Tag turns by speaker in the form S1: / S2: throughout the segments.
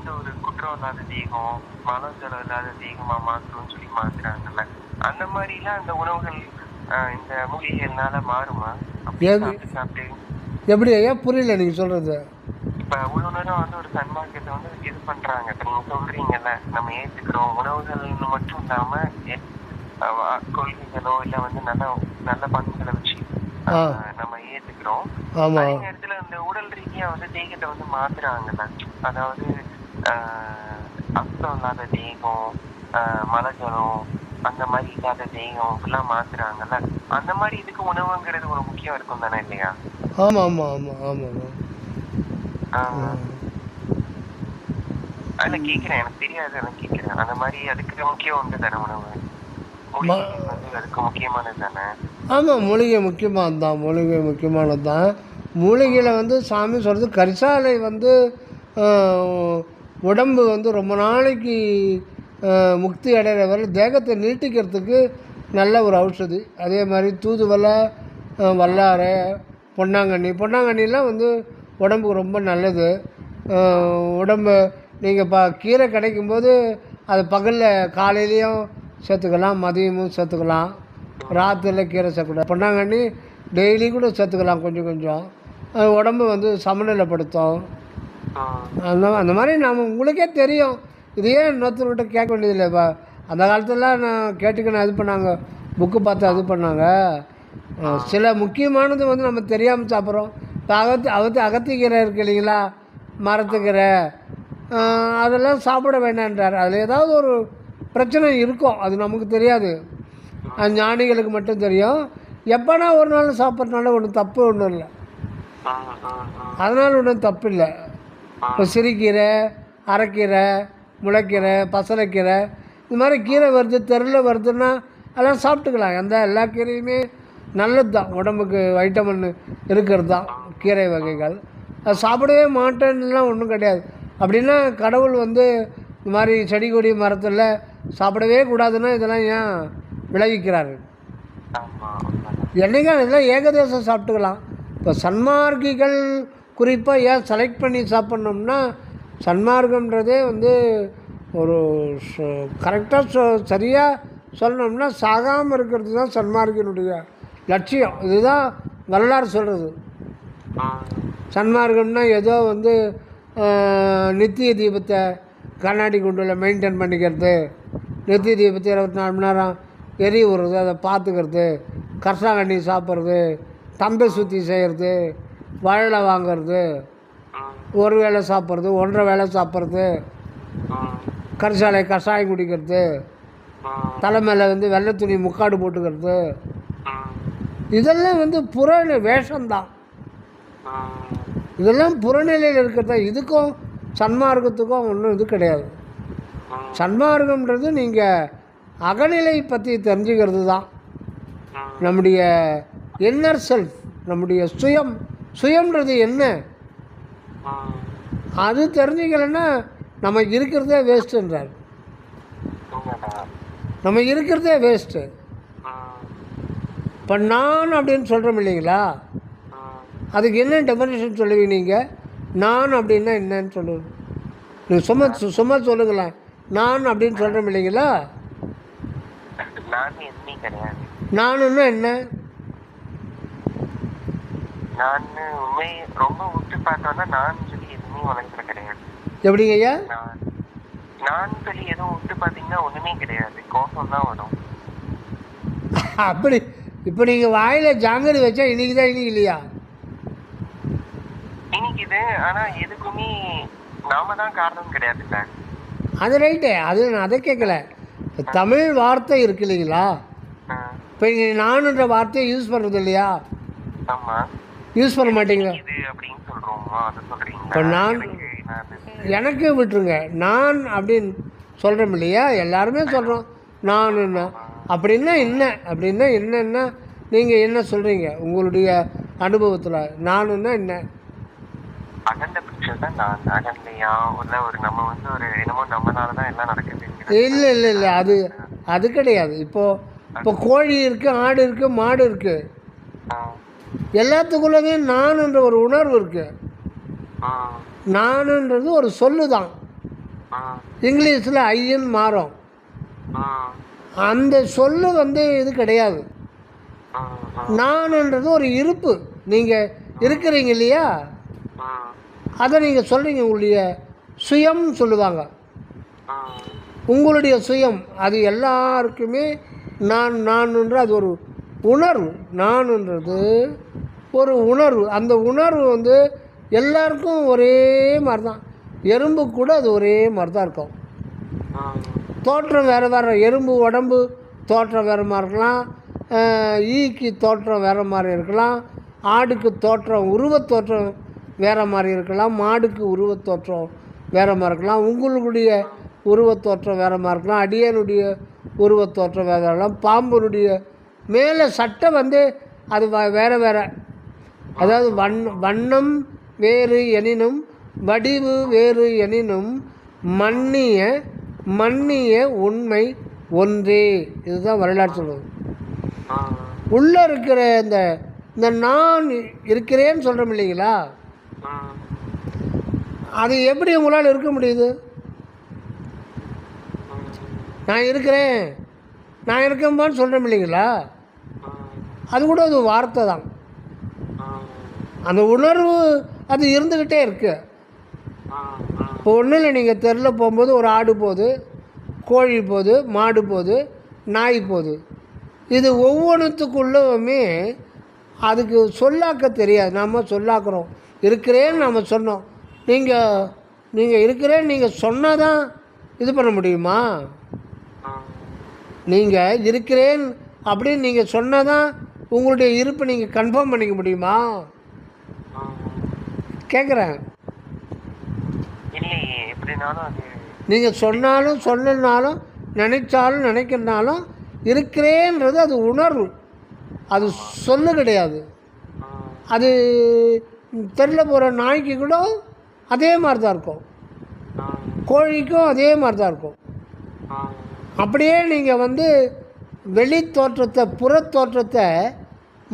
S1: இந்த ஒரு குற்றம் இல்லாத தேகம், மனஜலம் இல்லாத தேகமா மாற்றணும்னு சொல்லி மாத்துறாங்கல்ல, அந்த மாதிரிலாம் அந்த உணவுகள் இந்த மூலிகைகள்னால மாறுமா? சாப்பிட்டு சாப்பிட்டு
S2: எப்படி ஐயா புரியல நீங்கள் சொல்கிறது?
S1: இப்ப இவ்வளவு நேரம் வந்து ஒரு சன்மார்க்கத்தை வந்து இது பண்றாங்க. இப்ப நீங்க சொல்றீங்கல்ல, நம்ம ஏத்துக்கிறோம் உணவுகள்னு மட்டும் இல்லாம கொள்கைகளோ இல்ல வந்து நல்ல நல்ல பண்புகளை வச்சு நம்ம ஏத்துக்கிறோம். அதே நேரத்துல இந்த உடல் ரீதியா வந்து தேகத்தை வந்து மாத்துறாங்கல்ல, அதாவது அசுத்தம் இல்லாத தேகம், மலஜலம் அந்த மாதிரி இல்லாத தேகம் எல்லாம் மாத்துறாங்கல்ல, அந்த மாதிரி இதுக்கு உணவுங்கிறது ஒரு முக்கியம் இருக்கும் தானே இல்லையா?
S2: ஆமா ஆமா ஆமா ஆமா
S1: அதுல கேக்குறேன், எனக்கு தெரியாது, எனக்கு கேக்குறேன். அந்த மாதிரி அதுக்கு முக்கியம் உண்டு தானே உணவு? அதுக்கு முக்கியமானது தானே?
S2: ஆமாம், மூலிகை முக்கியமானது தான், மூலிகை முக்கியமானது தான். மூலிகையில் வந்து சாமி சொல்கிறது கரிசாலை வந்து உடம்பு வந்து ரொம்ப நாளைக்கு முக்தி அடைகிற வரை தேகத்தை நீட்டிக்கிறதுக்கு நல்ல ஒரு ஔஷதி. அதே மாதிரி தூதுவளை, வல்லாரை, பொன்னாங்கண்ணிலாம் வந்து உடம்புக்கு ரொம்ப நல்லது. உடம்பு நீங்கள் கீரை கிடைக்கும்போது அது பகலில் காலையிலையும் சேர்த்துக்கலாம், மதியமும் சேர்த்துக்கலாம், ராத்திரியில் கீரை சேர்க்கக்கூடாது. பொன்னாங்கண்ணி டெய்லி கூட சேர்த்துக்கலாம் கொஞ்சம் கொஞ்சம். உடம்பு வந்து சமநிலைப்படுத்தும். அந்த மாதிரி நம்ம உங்களுக்கே தெரியும். இதையே இன்னொருத்தர்கிட்ட கேட்க வேண்டியதில்லை. இப்போ அந்த காலத்துலலாம் நான் கேட்டுக்கணும் இது பண்ணாங்க, புக்கு பார்த்து அது பண்ணாங்க. சில முக்கியமானது வந்து நம்ம தெரியாமல் சாப்பிட்றோம். இப்போ அகத்திக்கீரை இருக்குது இல்லைங்களா, மரத்துக்கீரை, அதெல்லாம் சாப்பிட வேண்டான்றார். அதில் ஏதாவது ஒரு பிரச்சனை இருக்கும், அது நமக்கு தெரியாது, அது ஞானிகளுக்கு மட்டும் தெரியும். எப்போனா ஒரு நாள் சாப்பிட்றதுனால ஒன்றும் தப்பு ஒன்றும் இல்லை, அதனால் ஒன்றும் தப்பு இல்லை. இப்போ சிறுகீரை, அரைக்கீரை, முளைக்கீரை, பசலைக்கீரை, இது மாதிரி கீரை வருது, தெருவில் வருதுன்னா அதெல்லாம் சாப்பிட்டுக்கலாம். எல்லா கீரையுமே நல்லது தான், உடம்புக்கு வைட்டமின் இருக்கிறது தான் கீரை வகைகள். அது சாப்பிடவே மாட்டேன்னுலாம் ஒன்றும் கிடையாது. அப்படின்னா கடவுள் வந்து இந்த மாதிரி செடி கொடி மரத்தில் சாப்பிடவே கூடாதுன்னா இதெல்லாம் ஏன் விளைவிக்கிறாரு? என்னைக்கா இதெல்லாம் ஏகதேசம் சாப்பிட்டுக்கலாம். இப்போ சன்மார்க்கிகள் குறிப்பாக ஏன் செலக்ட் பண்ணி சாப்பிட்ணோம்னா, சன்மார்க்கன்றதே வந்து ஒரு கரெக்டாக சரியாக சொல்லணும்னா சாகாமல் இருக்கிறது தான் சன்மார்க்கினுடைய லட்சியம். இதுதான் வரலாறு சொல்கிறது. சன்மார்க்கம்னா ஏதோ வந்து நித்திய தீபத்தை கண்ணாடி குண்டில் மெயின்டைன் பண்ணிக்கிறது, நித்திய தீபத்தை 24 மணி நேரம் எரி விடுறது, அதை பார்த்துக்கிறது, கர்சாங்கண்ணி சாப்பிட்றது, தம்பை சுற்றி செய்கிறது, வாழை வாங்கிறது, ஒரு வேளை சாப்பிட்றது, 1.5 வேளை சாப்பிட்றது, கரிசாலை கஷாயம் குடிக்கிறது, தலைமையில் வந்து வெள்ளை துணி முக்காடு போட்டுக்கிறது, இதெல்லாம் வந்து புற வேஷம்தான். இதெல்லாம் புறநிலையில் இருக்கிறதா. இதுக்கும் சன்மார்க்கத்துக்கும் ஒன்றும் இது கிடையாது. சன்மார்க்கம்ன்றது நீங்கள் அகநிலை பற்றி தெரிஞ்சுக்கிறது தான். நம்முடைய இன்னர் செல்ஃப், நம்முடைய சுயம்ன்றது என்ன, அது தெரிஞ்சுக்கலைன்னா நம்ம இருக்கிறதே வேஸ்ட்டுன்றார். நம்ம இருக்கிறதே வேஸ்ட்டு. இப்போ நான் அப்படின்னு சொல்கிறோம் இல்லைங்களா, அதுக்கு என்ன டெஃபனிஷன் சொல்லுவீங்க நீங்கள்? நான் அப்படின்னா என்னன்னு சொல்லுவேன். நீங்கள் சும்மா சொல்லுங்களேன். நான் அப்படின்னு சொல்கிறோம் இல்லைங்களா, நானுன்னா என்ன? எப்படிங்க ஐயா? அப்படி இப்போ நீங்கள் வாயில் ஜாங்கிரி வச்சா இன்னைக்கு தான் இன்னைக்கு இல்லையா? அது ரைட்டு, அது நான் அதை கேட்கல. இப்போ தமிழ் வார்த்தை இருக்கு இல்லைங்களா, இப்போ நீங்கள் நானுன்ற வார்த்தையை யூஸ் பண்ணுறது இல்லையா? யூஸ் பண்ண மாட்டீங்களா? இப்போ நான் எனக்கு விட்டுருங்க, நான் அப்படின்னு சொல்கிறோம் இல்லையா, எல்லாருமே சொல்கிறோம் நானுன்னா. அப்படின்னா என்ன? அப்படின்னா என்னன்னா நீங்கள் என்ன சொல்கிறீங்க உங்களுடைய அனுபவத்தில்? நானுன்னா என்ன? இல்லை இல்லை இல்லை, அது கிடையாது. இப்போ கோழி இருக்குது, ஆடு இருக்குது, மாடு இருக்குது, எல்லாத்துக்குள்ளவே நானுன்ற ஒரு உணர்வு இருக்குது. நானுன்றது ஒரு சொல்லு தான். இங்கிலீஷில் ஐன்னு மாறும். அந்த சொல்லு வந்து இது கிடையாது. நான்ன்றது ஒரு இருப்பு. நீங்கள் இருக்கிறீங்க இல்லையா, அதை நீங்கள் சொல்கிறீங்க. உங்களுடைய சுயம் சொல்லுவாங்க. உங்களுடைய சுயம் அது எல்லாருக்குமே நான்ன்ற அது ஒரு உணர்வு. நான்ன்றது ஒரு உணர்வு. அந்த உணர்வு வந்து எல்லாருக்கும் ஒரே மாதிரி தான். எறும்பு கூட அது ஒரே மாதிரி தான் இருக்கும். தோற்றம் வேறு வேறு. எறும்பு உடம்பு தோற்றம் வேறு மாதிரி இருக்கலாம், ஈக்கு தோற்றம் வேறு மாதிரி இருக்கலாம், ஆடுக்கு தோற்றம் உருவத்தோற்றம் வேறு மாதிரி இருக்கலாம், மாடுக்கு உருவத்தோற்றம் வேறு மாதிரி இருக்கலாம், உங்களுடைய உருவத்தோற்றம் வேறு மாதிரி இருக்கலாம், அடியனுடைய உருவத்தோற்றம் வேறு இருக்கலாம், பாம்புனுடைய மேலே சட்டை வந்து அது வேறு வேறு. அதாவது வண்ணம் வேறு எனினும் வடிவு வேறு எனினும் மன்னிய உண்மை ஒன்றே. இதுதான் வரலாறு சொல்வது. உள்ளே இருக்கிற இந்த நான் இருக்கிறேன்னு சொல்கிறோம் இல்லைங்களா, அது எப்படி உங்களால் இருக்க முடியுது? நான் இருக்கிறேன், நான் இருக்கேன்பான்னு சொல்கிறோம் இல்லைங்களா, அது கூட அது வார்த்தை தான். அந்த உணர்வு அது இருந்துக்கிட்டே இருக்கு. இப்போ ஒன்றும் இல்லை, நீங்கள் தெருவில் போகும்போது ஒரு ஆடு போகுது, கோழி போகுது, மாடு போகுது, நாய் போகுது. இது ஒவ்வொன்றுத்துக்குள்ளவுமே அதுக்கு சொல்லாக்க தெரியாது. நம்ம சொல்லாக்குறோம். இருக்கிறேன்னு நம்ம சொன்னோம். நீங்கள் இருக்கிறேன்னு நீங்கள் சொன்னால் தான் இது பண்ண முடியுமா? நீங்கள் இருக்கிறேன் அப்படின்னு நீங்கள் சொன்னால் தான் உங்களுடைய இருப்பை நீங்கள் கன்ஃபார்ம் பண்ணிக்க முடியுமா? கேட்குறேன். நீங்கள் சொன்னாலும் சொல்லனாலும் நினைச்சாலும் நினைக்கிறனாலும் இருக்கிறேன்றது அது உணர்வு, அது சொல்லு கிடையாது. அது தெருவில் போகிற நாய்க்கு கூட அதே மாதிரி தான் இருக்கும், கோழிக்கும் அதே மாதிரி தான் இருக்கும். அப்படியே நீங்கள் வந்து வெளி தோற்றத்தை புறத்தோற்றத்தை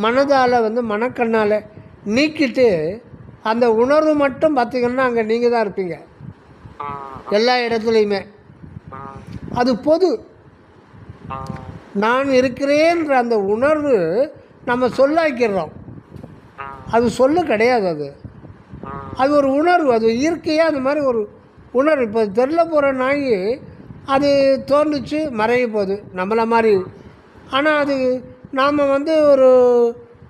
S2: மனதால் வந்து மனக்கண்ணால் நீக்கிட்டு அந்த உணர்வு மட்டும் பார்த்திங்கன்னா அங்கே நீங்கள் தான் இருப்பீங்க எல்லா இடத்துலையுமே. அது பொது. நான் இருக்கிறேன்ற அந்த உணர்வு நம்ம சொல்லாக்கிறோம். அது சொல்லு கிடையாது. அது ஒரு உணர்வு. அது இயற்கையாக அந்த மாதிரி ஒரு உணர்வு. இப்போ தெருவில் போகிற நாய் அது தோன்றுச்சு மறைய போகுது நம்மளை மாதிரி. ஆனால் அது நாம் வந்து ஒரு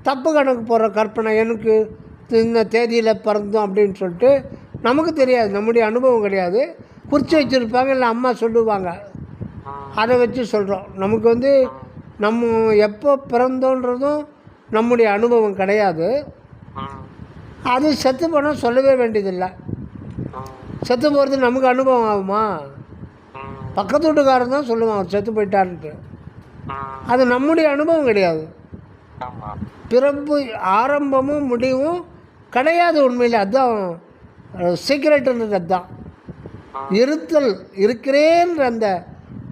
S2: தப்பு கணக்கு போடுற கற்பனை, எனக்கு இந்த தேதியில் பிறந்தோம் அப்படின்னு சொல்லிட்டு நமக்கு தெரியாது, நம்முடைய அனுபவம் கிடையாது. குறித்து வச்சுருப்பாங்க, இல்லை அம்மா சொல்லுவாங்க, அதை வச்சு சொல்கிறோம். நமக்கு வந்து நம்ம எப்போ பிறந்தோன்றதும் நம்முடைய அனுபவம் கிடையாது. அது செத்து போனால் சொல்லவே வேண்டியதில்லை. செத்து போகிறது நமக்கு அனுபவம் ஆகுமா? பக்கத்து வீட்டுக்காரன் தான் சொல்லுவான் அவர் செத்து போயிட்டாருன்ட்டு. அது நம்முடைய அனுபவம் கிடையாது. பிறப்பு ஆரம்பமும் முடிவும் கிடையாது உண்மையில். அதுதான் சீக்ரெட்டுன்றது. அதுதான் இருத்தல். இருக்கிறேன்ற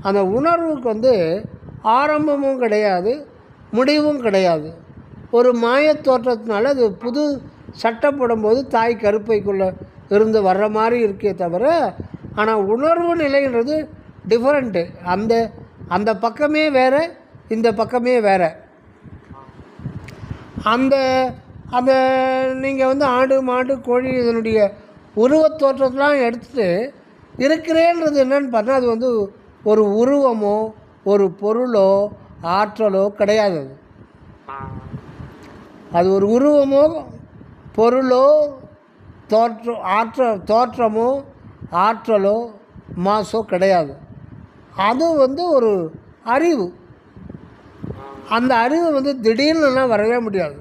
S2: அந்த உணர்வுக்கு வந்து ஆரம்பமும் கிடையாது முடிவும் கிடையாது. ஒரு மாயத் தோற்றத்தினால அது புது சட்டை போடும்போது தாய் கருப்பைக்குள்ளே இருந்து வர்ற மாதிரி இருக்கே தவிர, ஆனால் உணர்வு நிலைன்றது டிஃப்ரெண்ட்டு. அந்த பக்கமே வேறு, இந்த பக்கமே வேறு. அந்த நீங்கள் வந்து ஆடு மாடு கோழி இதனுடைய உருவத்தோற்றத்தெலாம் எடுத்துகிட்டு இருக்கிறேன்றது என்னன்னு பார்த்தா அது வந்து ஒரு உருவமோ ஒரு பொருளோ ஆற்றலோ கிடையாது. அது ஒரு உருவமோ பொருளோ தோற்றமோ ஆற்றலோ மாசோ கிடையாது. அது வந்து ஒரு அறிவு. அந்த அறிவு வந்து திடீர்னுலாம் வரவே முடியாது.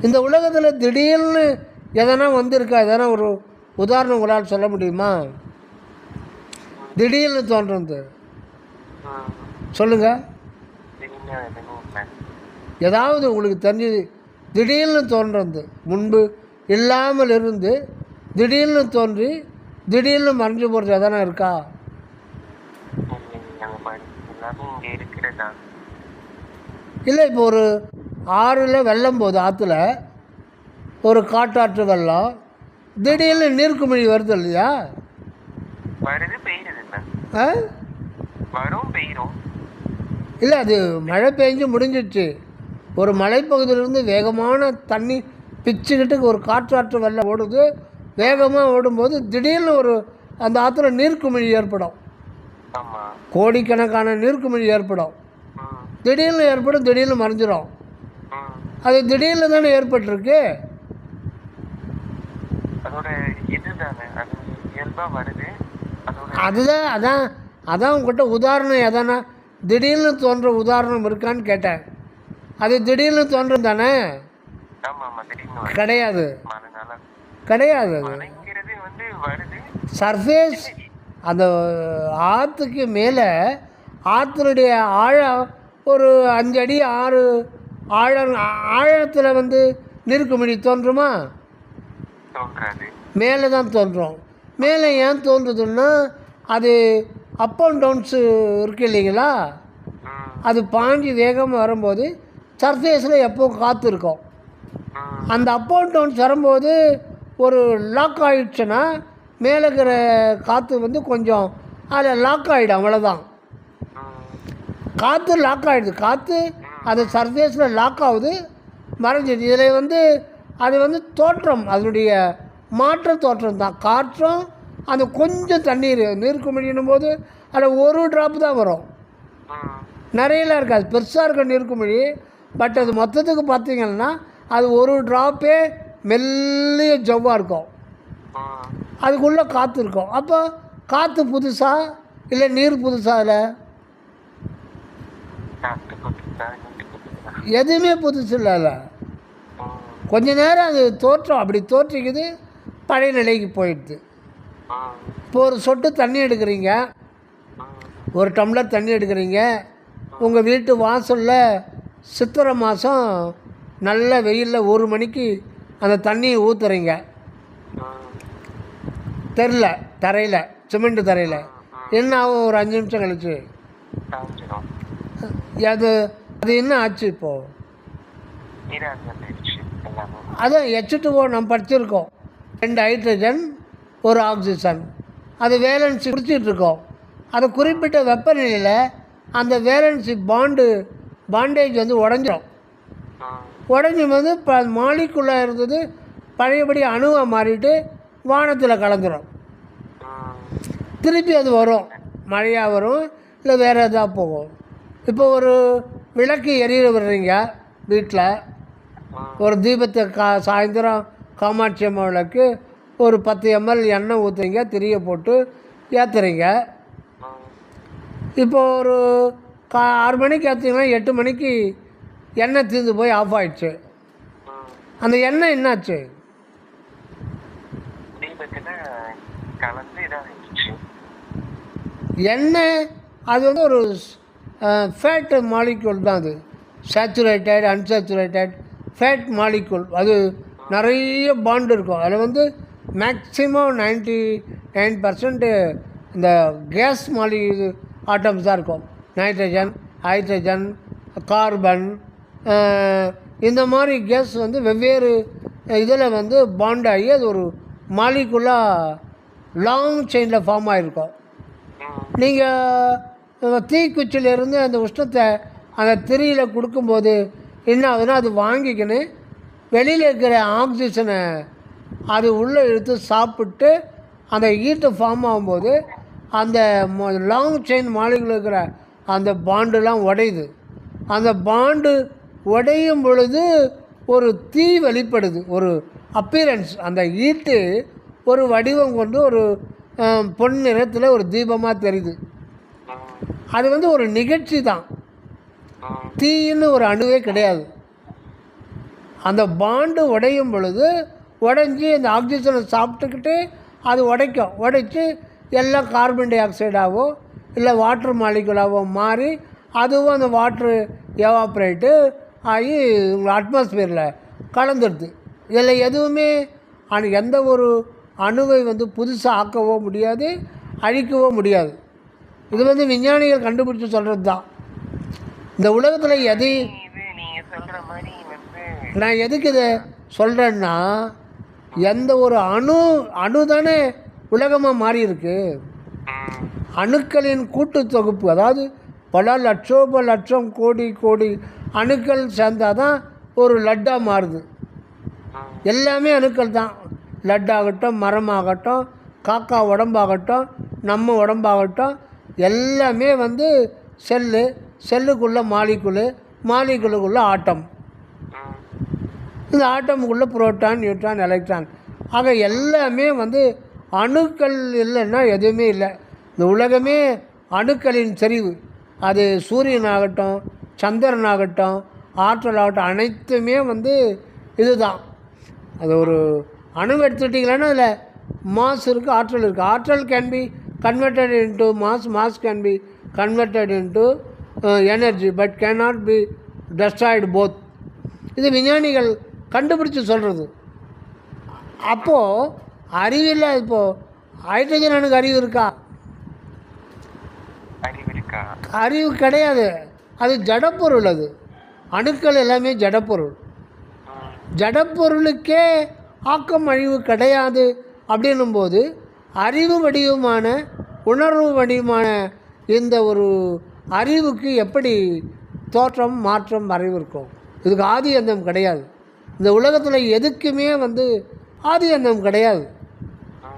S2: இந்த உலகத்தில் திடீர்னு எதனா வந்திருக்கா? எதனா ஒரு உதாரணம் உங்களால் சொல்ல முடியுமா? திடீர்னு தோன்றது சொல்லுங்கள். ஏதாவது உங்களுக்கு தெரிஞ்சது திடீர்னு தோன்றது, முன்பு இல்லாமல் இருந்து திடீர்னு தோன்றி திடீர்னு மறைஞ்சு போகிறது எதனா இருக்கா? இல்லை. இப்போ ஒரு ஆறில் வெள்ளம் போகுது, ஆற்றுல ஒரு காட்டாற்று வெள்ளம், திடீர்னு நீர்க்குமிழி வருது இல்லையா?
S1: வருது பெய்யுது இல்ல,
S2: ஆ
S1: வரும் பெய்யும்.
S2: இல்லை, அது மழை பெஞ்சு முடிஞ்சிடுச்சு. ஒரு மலைப்பகுதியிலேருந்து வேகமான தண்ணி பிச்சுக்கிட்டு ஒரு காற்றாற்று வெள்ளம் ஓடுது. வேகமாக ஓடும்போது திடீர்னு ஒரு அந்த ஆற்றுல நீர்க்குமிழி ஏற்படும்.
S1: ஆமா.
S2: கோடிக்கணக்கான நீர்க்குமிழி ஏற்படும்.
S1: ம்,
S2: திடீர்னு ஏற்படும், திடீர்னு மறைஞ்சிடும்.
S1: ம்.
S2: அது திடீர்னு தானே ஏற்பட்டிருக்கு.
S1: அதோட இதுதானே, அது இயல்பா வருது. அதோட
S2: அதுதான் அதான் அதான் உங்ககிட்ட உதாரணம் எதனா திடீர்னு தோன்ற உதாரணம் இருக்கான்னு கேட்டேன். அது திடீர்னு தோன்றும் தானே?
S1: ஆமா ஆமா, திடீர்னு வருது.
S2: கிடையாது,
S1: மழைனால
S2: கிடையாது. அது
S1: மழைங்கிறது வந்து வருது.
S2: சர்ஃபேஸ், அந்த ஆற்றுக்கு மேலே ஆற்றுனுடைய ஆழம் ஒரு 5 அடி 6 ஆழம். ஆழத்தில் வந்து நீர்க்குமிழி தோன்றுமா?
S1: தோன்றாது.
S2: மேலே தான் தோன்றும். மேலே ஏன் தோன்றுதுன்னா அது அப் அண்ட் டவுன்ஸு இருக்கு இல்லைங்களா?
S1: ம்,
S2: அது பாஞ்சு வேகமாக வரும்போது சர்ஃபேஸில் எப்போவும் காற்று இருக்கும்.
S1: ம்,
S2: அந்த அப் அண்ட் டவுன்ஸ் வரும்போது ஒரு லாக் ஆகிடுச்சுன்னா மேலே இருக்கிற காற்று வந்து கொஞ்சம் அதில் லாக் ஆகிடும், அவ்வளோதான்.
S1: ம்,
S2: காற்று லாக் ஆகிடுது. காற்று அந்த சர்ஃபேஸில் லாக் ஆகுது, மறைஞ்சிடுது. இதில் வந்து அது வந்து தோற்றம், அதனுடைய மாற்ற தோற்றம் தான். காற்றும் அந்த கொஞ்சம் தண்ணீர் நீர்க்குமிழின்னும் போது அதில் ஒரு ட்ராப் தான் வரும்,
S1: ம்.
S2: நிறையலாம் இருக்காது. பெருசாக இருக்க நீர்க்குமிழி, பட் அது மொத்தத்துக்கு பார்த்தீங்கன்னா அது ஒரு ட்ராப்பே மெல்லிய ஜவ்வாக இருக்கும்.
S1: ம்.
S2: அதுக்குள்ளே காற்று இருக்கும். அப்போ காற்று புதுசா இல்லை நீர் புதுசா? அதில்
S1: காத்து கொட்டுதா, நீட்டு கொட்டுதா?
S2: எதுவுமே புதுசு இல்லை. அதில்
S1: ம்,
S2: கொஞ்ச நேரம் அது தோற்றம் அப்படி தோற்றிக்குது, பழைய நிலைக்கு போயிடுது.
S1: ம்,
S2: இப்போ ஒரு சொட்டு தண்ணி எடுக்கிறீங்க,
S1: ம்,
S2: ஒரு டம்ளர் தண்ணி எடுக்கிறீங்க. உங்கள் வீட்டு வாசலில் சித்திரை மாதம் நல்ல வெயிலில் 1 மணிக்கு அந்த தண்ணியை ஊற்றுறீங்க.
S1: ம்.
S2: தெரில, தரையில், சிமெண்ட் தரையில். என்ன ஆகும் ஒரு 5 நிமிஷம் கழிச்சு?
S1: காஞ்சிரும்.
S2: அது அது என்ன ஆச்சு இப்போது?
S1: நீராவி வந்துடுச்சு எல்லாமே.
S2: அதான் H2O நம்ம படிச்சிருக்கோம். 2 ஹைட்ரஜன் 1 ஆக்சிஜன். அது வேலன்சி குடிச்சிட்ருக்கோம். அது குறிப்பிட்ட வெப்பநிலையில் அந்த வேலன்சி பாண்டேஜ் வந்து உடஞ்சிரும்.
S1: ம்,
S2: உடஞ்சி வந்து மாலிக்குள்ளே இருந்தது பழையபடி அணுவாக மாறிட்டு வானத்தில் கலந்துரும்.
S1: ம்,
S2: திருப்பி அது வரும், மழையாக வரும், இல்லை வேறு எதாவது போகும். இப்போ ஒரு விளக்கு எரிய விடுறீங்க வீட்டில்.
S1: ம்.
S2: ஒரு தீபத்தை சாயந்தரம் காமாட்சி அம்மா விளக்கு ஒரு 10 ml எண்ணெய் ஊற்றுறீங்க, திரியை போட்டு ஏற்றுறீங்க.
S1: ம்.
S2: இப்போ ஒரு 6 மணிக்கு ஏற்றுங்கன்னா 8 மணிக்கு எண்ணெய் தீர்ந்து போய் ஆஃப் ஆயிடுச்சு.
S1: ம்.
S2: அந்த எண்ணெய் என்னாச்சு?
S1: தீபத்துல கலந்து இதாகிடுச்சு.
S2: எண்ணெய் அது வந்து ஒரு ஃபேட் மாலிக்யூல் தான். அது சேச்சுரேட்டட் அன்சேச்சுரேட்டட் ஃபேட் மாலிக்யூல். அது நிறைய பாண்டு இருக்கும். அதில் வந்து மேக்ஸிமம் 99% இந்த கேஸ் ஆட்டம்ஸ் தான் இருக்கும். நைட்ரஜன், ஹைட்ரஜன், கார்பன், இந்த மாதிரி கேஸ் வந்து வெவ்வேறு இதில் வந்து பாண்ட் ஆகி அது ஒரு மாலிகுலாக லாங் செயினில் ஃபார்ம் ஆகிருக்கும். நீங்கள் தீக்குச்சியிலேருந்து அந்த உஷ்ணத்தை அந்த திரியில் கொடுக்கும்போது என்ன ஆகுதுன்னா அது வாங்கிக்கின்னு வெளியில் இருக்கிற ஆக்சிஜனை அது உள்ளே இழுத்து சாப்பிட்டு அந்த ஹீட்டு ஃபார்ம் ஆகும்போது அந்த லாங் செயின் மாலிகுல் இருக்கிற அந்த பாண்டுலாம் உடையுது. அந்த பாண்டு உடையும் பொழுது ஒரு தீ வெளிப்படுது, ஒரு அப்பீரன்ஸ். அந்த ஹீட்டு ஒரு வடிவம் கொண்டு ஒரு பொன் நிறத்தில் ஒரு தீபமாக தெரியுது. அது வந்து ஒரு நிகழ்ச்சி தான், தீன்னு ஒரு அணுவே கிடையாது. அந்த பாண்டு உடையும் பொழுது உடைஞ்சி அந்த ஆக்சிஜனை சாப்பிட்டுக்கிட்டு அது உடைச்சு எல்லாம் கார்பன் டை ஆக்சைடாகவோ இல்லை வாட்டர் மாலிகுலாவோ மாறி அதுவும் அந்த வாட்ரு எவாப்ரேட்டு ஆகி உங்கள் அட்மாஸ்பியரில் கலந்துடுது. இதில் எதுவுமே எந்த ஒரு அணுவை வந்து புதுசாக ஆக்கவோ முடியாது, அழிக்கவோ முடியாது. இது வந்து விஞ்ஞானிகள் கண்டுபிடிச்சி சொல்கிறது தான். இந்த உலகத்தில் எதையும் நான் எதுக்கு இதை சொல்கிறேன்னா, எந்த ஒரு அணு தானே உலகமாக மாறி இருக்கு. அணுக்களின் கூட்டு தொகுப்பு. அதாவது பல லட்சோப லட்சம் கோடி கோடி அணுக்கள் சேர்ந்தால் தான் ஒரு லட்டாக மாறுது. எல்லாமே அணுக்கள் தான். லட்டாகட்டும், மரமாகட்டும், காக்கா உடம்பாகட்டும், நம்ம உடம்பாகட்டும், எல்லாமே வந்து செல்லுக்குள்ளே மாலிகுலுக்குள்ளே ஆட்டம். இந்த ஆட்டமுக்குள்ளே புரோட்டான், நியூட்ரான், எலக்ட்ரான். ஆக எல்லாமே வந்து அணுக்கள் இல்லைன்னா எதுவுமே இல்லை. இந்த உலகமே அணுக்களின் செறிவு. அது சூரியனாகட்டும், சந்திரனாகட்டும், ஆற்றலாகட்டும், அனைத்துமே வந்து இதுதான். அது ஒரு அணு எடுத்துட்டிங்களன்னா அதில் மாஸ் இருக்குது, ஆற்றல் இருக்குது. ஆற்றல் can be converted into mass, mass can be converted into energy, but can not be destroyed both. இது விஞ்ஞானிகள் கண்டுபிடிச்சி சொல்கிறது. அப்போது அறிவில் இப்போது ஹைட்ரஜன் அணுக்கு அறிவு இருக்கா? அறிவு கிடையாது. அது ஜடப்பொருள். அது அணுக்கள் எல்லாமே ஜடப்பொருள். ஜடப்பொருளுக்கே ஆக்கம் அழிவு கிடையாது. அப்படின்னும்போது அறிவு வடிவமான, உணர்வு வடிவமான இந்த ஒரு அறிவுக்கு எப்படி தோற்றம், மாற்றம், மறைவு இருக்கும்? இதுக்கு ஆதி அந்தம் கிடையாது. இந்த உலகத்தில் எதுக்குமே வந்து ஆதி அந்தம் கிடையாது.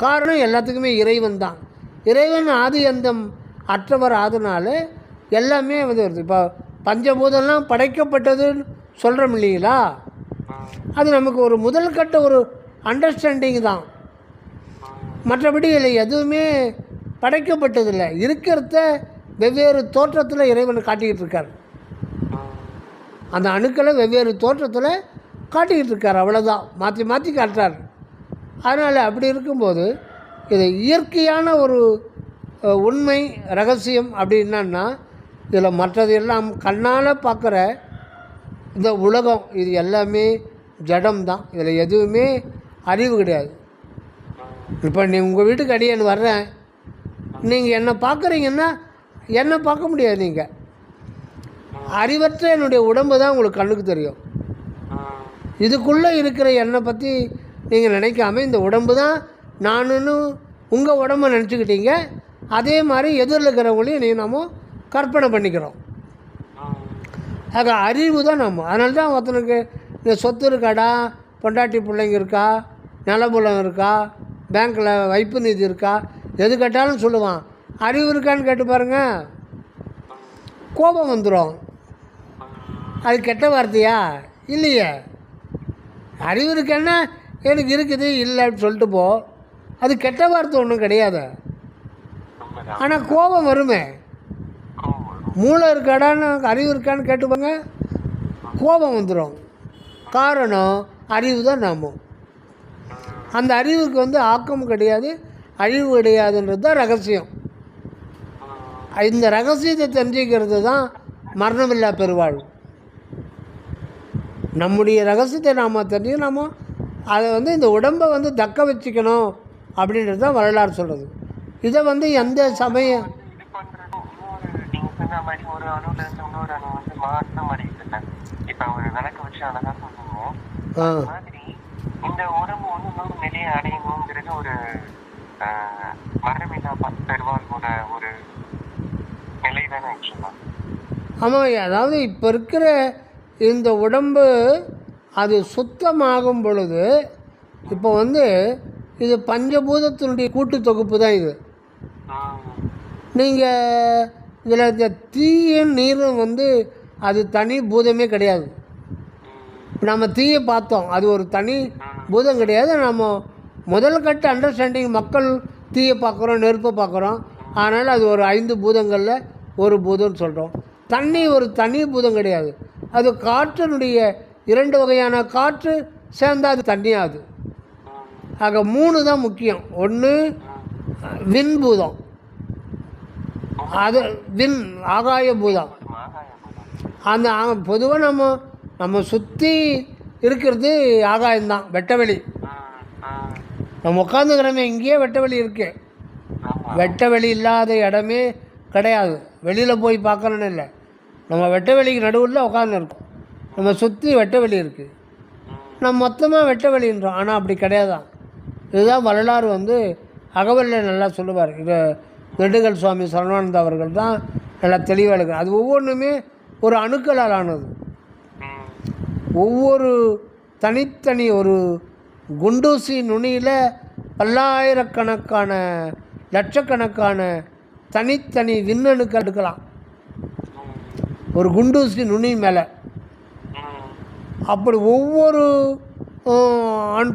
S2: காரணம் எல்லாத்துக்குமே இறைவன் தான். இறைவன் ஆதி அந்தம் அற்றவர் ஆதனால எல்லாமே வந்து வருது. இப்போ பஞ்சபூதம்லாம் படைக்கப்பட்டதுன்னு சொல்கிறோம் இல்லைங்களா? அது நமக்கு ஒரு முதல் கட்ட ஒரு அண்டர்ஸ்டாண்டிங் தான். மற்றபடி இதில் எதுவுமே படைக்கப்பட்டதில்லை. இருக்கிறத வெவ்வேறு தோற்றத்தில் இறைவன் காட்டிக்கிட்டு இருக்கார். அந்த அணுக்களை வெவ்வேறு தோற்றத்தில் காட்டிக்கிட்டு இருக்கார். அவ்வளோதான், மாற்றி மாற்றி காட்டுறார். அதனால் அப்படி இருக்கும்போது இது இயற்கையான ஒரு உண்மை ரகசியம். அப்படின்னா இதில் மற்றது எல்லாம் கண்ணால் பார்க்குற இந்த உலகம் இது எல்லாமே ஜடம் தான். இதில் எதுவுமே அறிவு கிடையாது. இப்போ உங்கள் வீட்டுக்கு அடியேன்னு வர்றேன், நீங்கள் என்னை பார்க்குறீங்கன்னா என்னை பார்க்க முடியாது. நீங்கள் அறிவற்ற என்னுடைய உடம்பு தான் உங்களுக்கு கண்ணுக்கு தெரியும். இதுக்குள்ளே இருக்கிற என்னை பற்றி நீங்கள் நினைக்காம இந்த உடம்பு தான் நானுன்னு உங்கள் உடம்பை நினச்சிக்கிட்டீங்க. அதே மாதிரி எதிரில் இருக்கிறவங்களையும் நம்ம கற்பனை பண்ணிக்கிறோம். ஆக அறிவு தான் நம்ம. அதனால தான் ஒருத்தனுக்கு இந்த சொத்து இருக்காடா, பொண்டாட்டி பிள்ளைங்க இருக்கா, நிலபுலம் இருக்கா, பேங்க்கில் வைப்பு நிதி இருக்கா, எது கேட்டாலும் சொல்லுவான். அறிவு இருக்கான்னு கேட்டு பாருங்கள், கோபம் வந்துடும். அது கெட்ட வார்த்தையா? இல்லையே. அறிவு இருக்கேன்னா எனக்கு இருக்குது இல்லை அப்படின்னு சொல்லிட்டு போ. அது கெட்ட வார்த்தை ஒன்றும் கிடையாது. ஆனால் கோபம் வருமே. மூளை இருக்காடான்னு அறிவு இருக்கான்னு கேட்டுப்பாங்க, கோபம் வந்துடும். காரணம் அறிவு தான் நாம. அந்த அறிவுக்கு வந்து ஆக்கம் கிடையாது, அழிவு கிடையாதுன்றது தான் ரகசியம். இந்த ரகசியத்தை தெரிஞ்சுக்கிறது தான் மரணமில்லா பெருவாழ்வு. நம்முடைய ரகசியத்தை நாம் தெரிஞ்சு நம்ம அதை வந்து இந்த உடம்பை வந்து தக்க வச்சுக்கணும் அப்படின்றது தான் வரலாறு சொல்கிறது. இதை வந்து எந்த சமயம்
S1: ஒரு அணுல இருந்து இன்னொரு அணு வந்து மாற்றம் அடையுதுல்ல. இப்ப ஒரு விளக்க வச்சு அழகா சொல்லுங்க மாதிரி இந்த உடம்பு வந்து இன்னொரு நிலையை அடையணுங்கிறது ஒரு மரமில்லா பெருவாழ்வோட ஒரு நிலை தானே ஆக்சுவலா.
S2: ஆமாம். அதாவது இப்போ இருக்கிற இந்த உடம்பு அது சுத்தமாகும் பொழுது இப்போ வந்து இது பஞ்சபூதத்தினுடைய கூட்டு தொகுப்பு தான் இது. நீங்கள் இதில் இந்த தீயும் நீரும் வந்து அது தனி பூதமே கிடையாது. நம்ம தீயை பார்த்தோம், அது ஒரு தனி பூதம் கிடையாது. நம்ம முதல் கட்ட அண்டர்ஸ்டாண்டிங் மக்கள் தீயை பார்க்குறோம், நெருப்பை பார்க்குறோம். அதனால் அது ஒரு 5 பூதங்களில் ஒரு பூதம்னு சொல்கிறோம். தண்ணி ஒரு தனி பூதம் கிடையாது. அது காற்றினுடைய 2 வகையான காற்று சேர்ந்தால் அது தண்ணியாகுது. ஆக 3 தான் முக்கியம். ஒன்று விண் பூதம், அது விண் ஆகாய பூதம். அந்த பொதுவாக நம்ம சுற்றி இருக்கிறது ஆகாயம்தான், வெட்டவெளி. நம்ம உட்காந்துக்கிறோமே இங்கேயே வெட்டவெளி இருக்கு. வெட்டவெளி இல்லாத இடமே கிடையாது. வெளியில் போய் பார்க்கணுன்னு இல்லை, நம்ம வெட்டவெளிக்கு நடுவில் உட்காந்து இருக்கோம். நம்ம சுற்றி வெட்டவெளி இருக்குது. நம்ம மொத்தமாக வெட்டவெளின்றோம், ஆனால் அப்படி கிடையாதான். இதுதான் வரலாறு வந்து அகவலில் நல்லா சொல்லுவார். இதை திண்டுக்கல் சுவாமி சரவணானந்த அவர்கள் தான் நல்லா தெளிவாக இருக்குது. அது ஒவ்வொன்றுமே ஒரு அணுக்களால் ஆனது. ஒவ்வொரு தனித்தனி ஒரு குண்டூசி நுனியில் பல்லாயிரக்கணக்கான லட்சக்கணக்கான தனித்தனி விண்ணணுக்கள் எடுக்கலாம் ஒரு குண்டூசி நுனி மேலே. அப்படி ஒவ்வொரு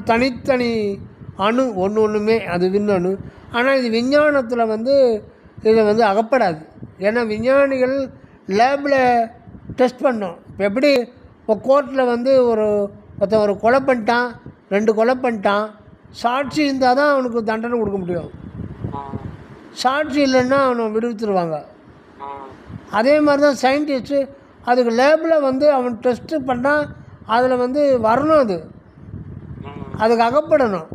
S2: தனித்தனி அணு ஒன்று ஒன்றுமே அது விண்ணணு. ஆனால் இது விஞ்ஞானத்தில் வந்து இதை வந்து அகப்படாது. ஏன்னா விஞ்ஞானிகள் லேபில் டெஸ்ட் பண்ணோம். இப்போ எப்படி இப்போ கோர்ட்டில் வந்து ஒருத்தன் ஒரு கொலை பண்ணிட்டான், 2 கொலை பண்ணிட்டான், சாட்சி இருந்தால் தான் அவனுக்கு தண்டனை கொடுக்க முடியும். சாட்சி இல்லைன்னா அவனை விடுவித்துருவாங்க. அதே மாதிரி தான் சயின்டிஸ்ட்டு அதுக்கு லேபில் வந்து அவன் டெஸ்ட்டு பண்ணால் அதில் வந்து வரணும், அதுக்கு அகப்படணும்.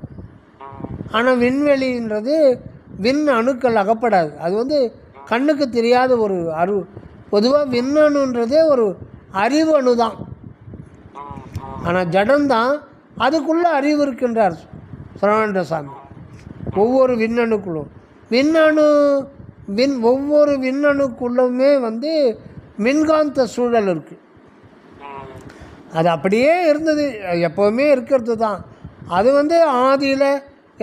S2: ஆனால் விண்வெளின்றது விண் அணுக்கள் அகப்படாது. அது வந்து கண்ணுக்கு தெரியாத ஒரு பொதுவாக விண்ணணுன்றதே ஒரு அறிவு அணு தான். ஆனால் ஜடம்தான், அதுக்குள்ளே அறிவு இருக்கின்றார் சரவண சாமி. ஒவ்வொரு விண்ணணுக்குள்ளும் ஒவ்வொரு விண்ணணுக்குள்ளுமே வந்து மின்காந்த சூழல் இருக்குது. அது அப்படியே இருந்தது, எப்போவுமே இருக்கிறது தான். அது வந்து ஆதியில்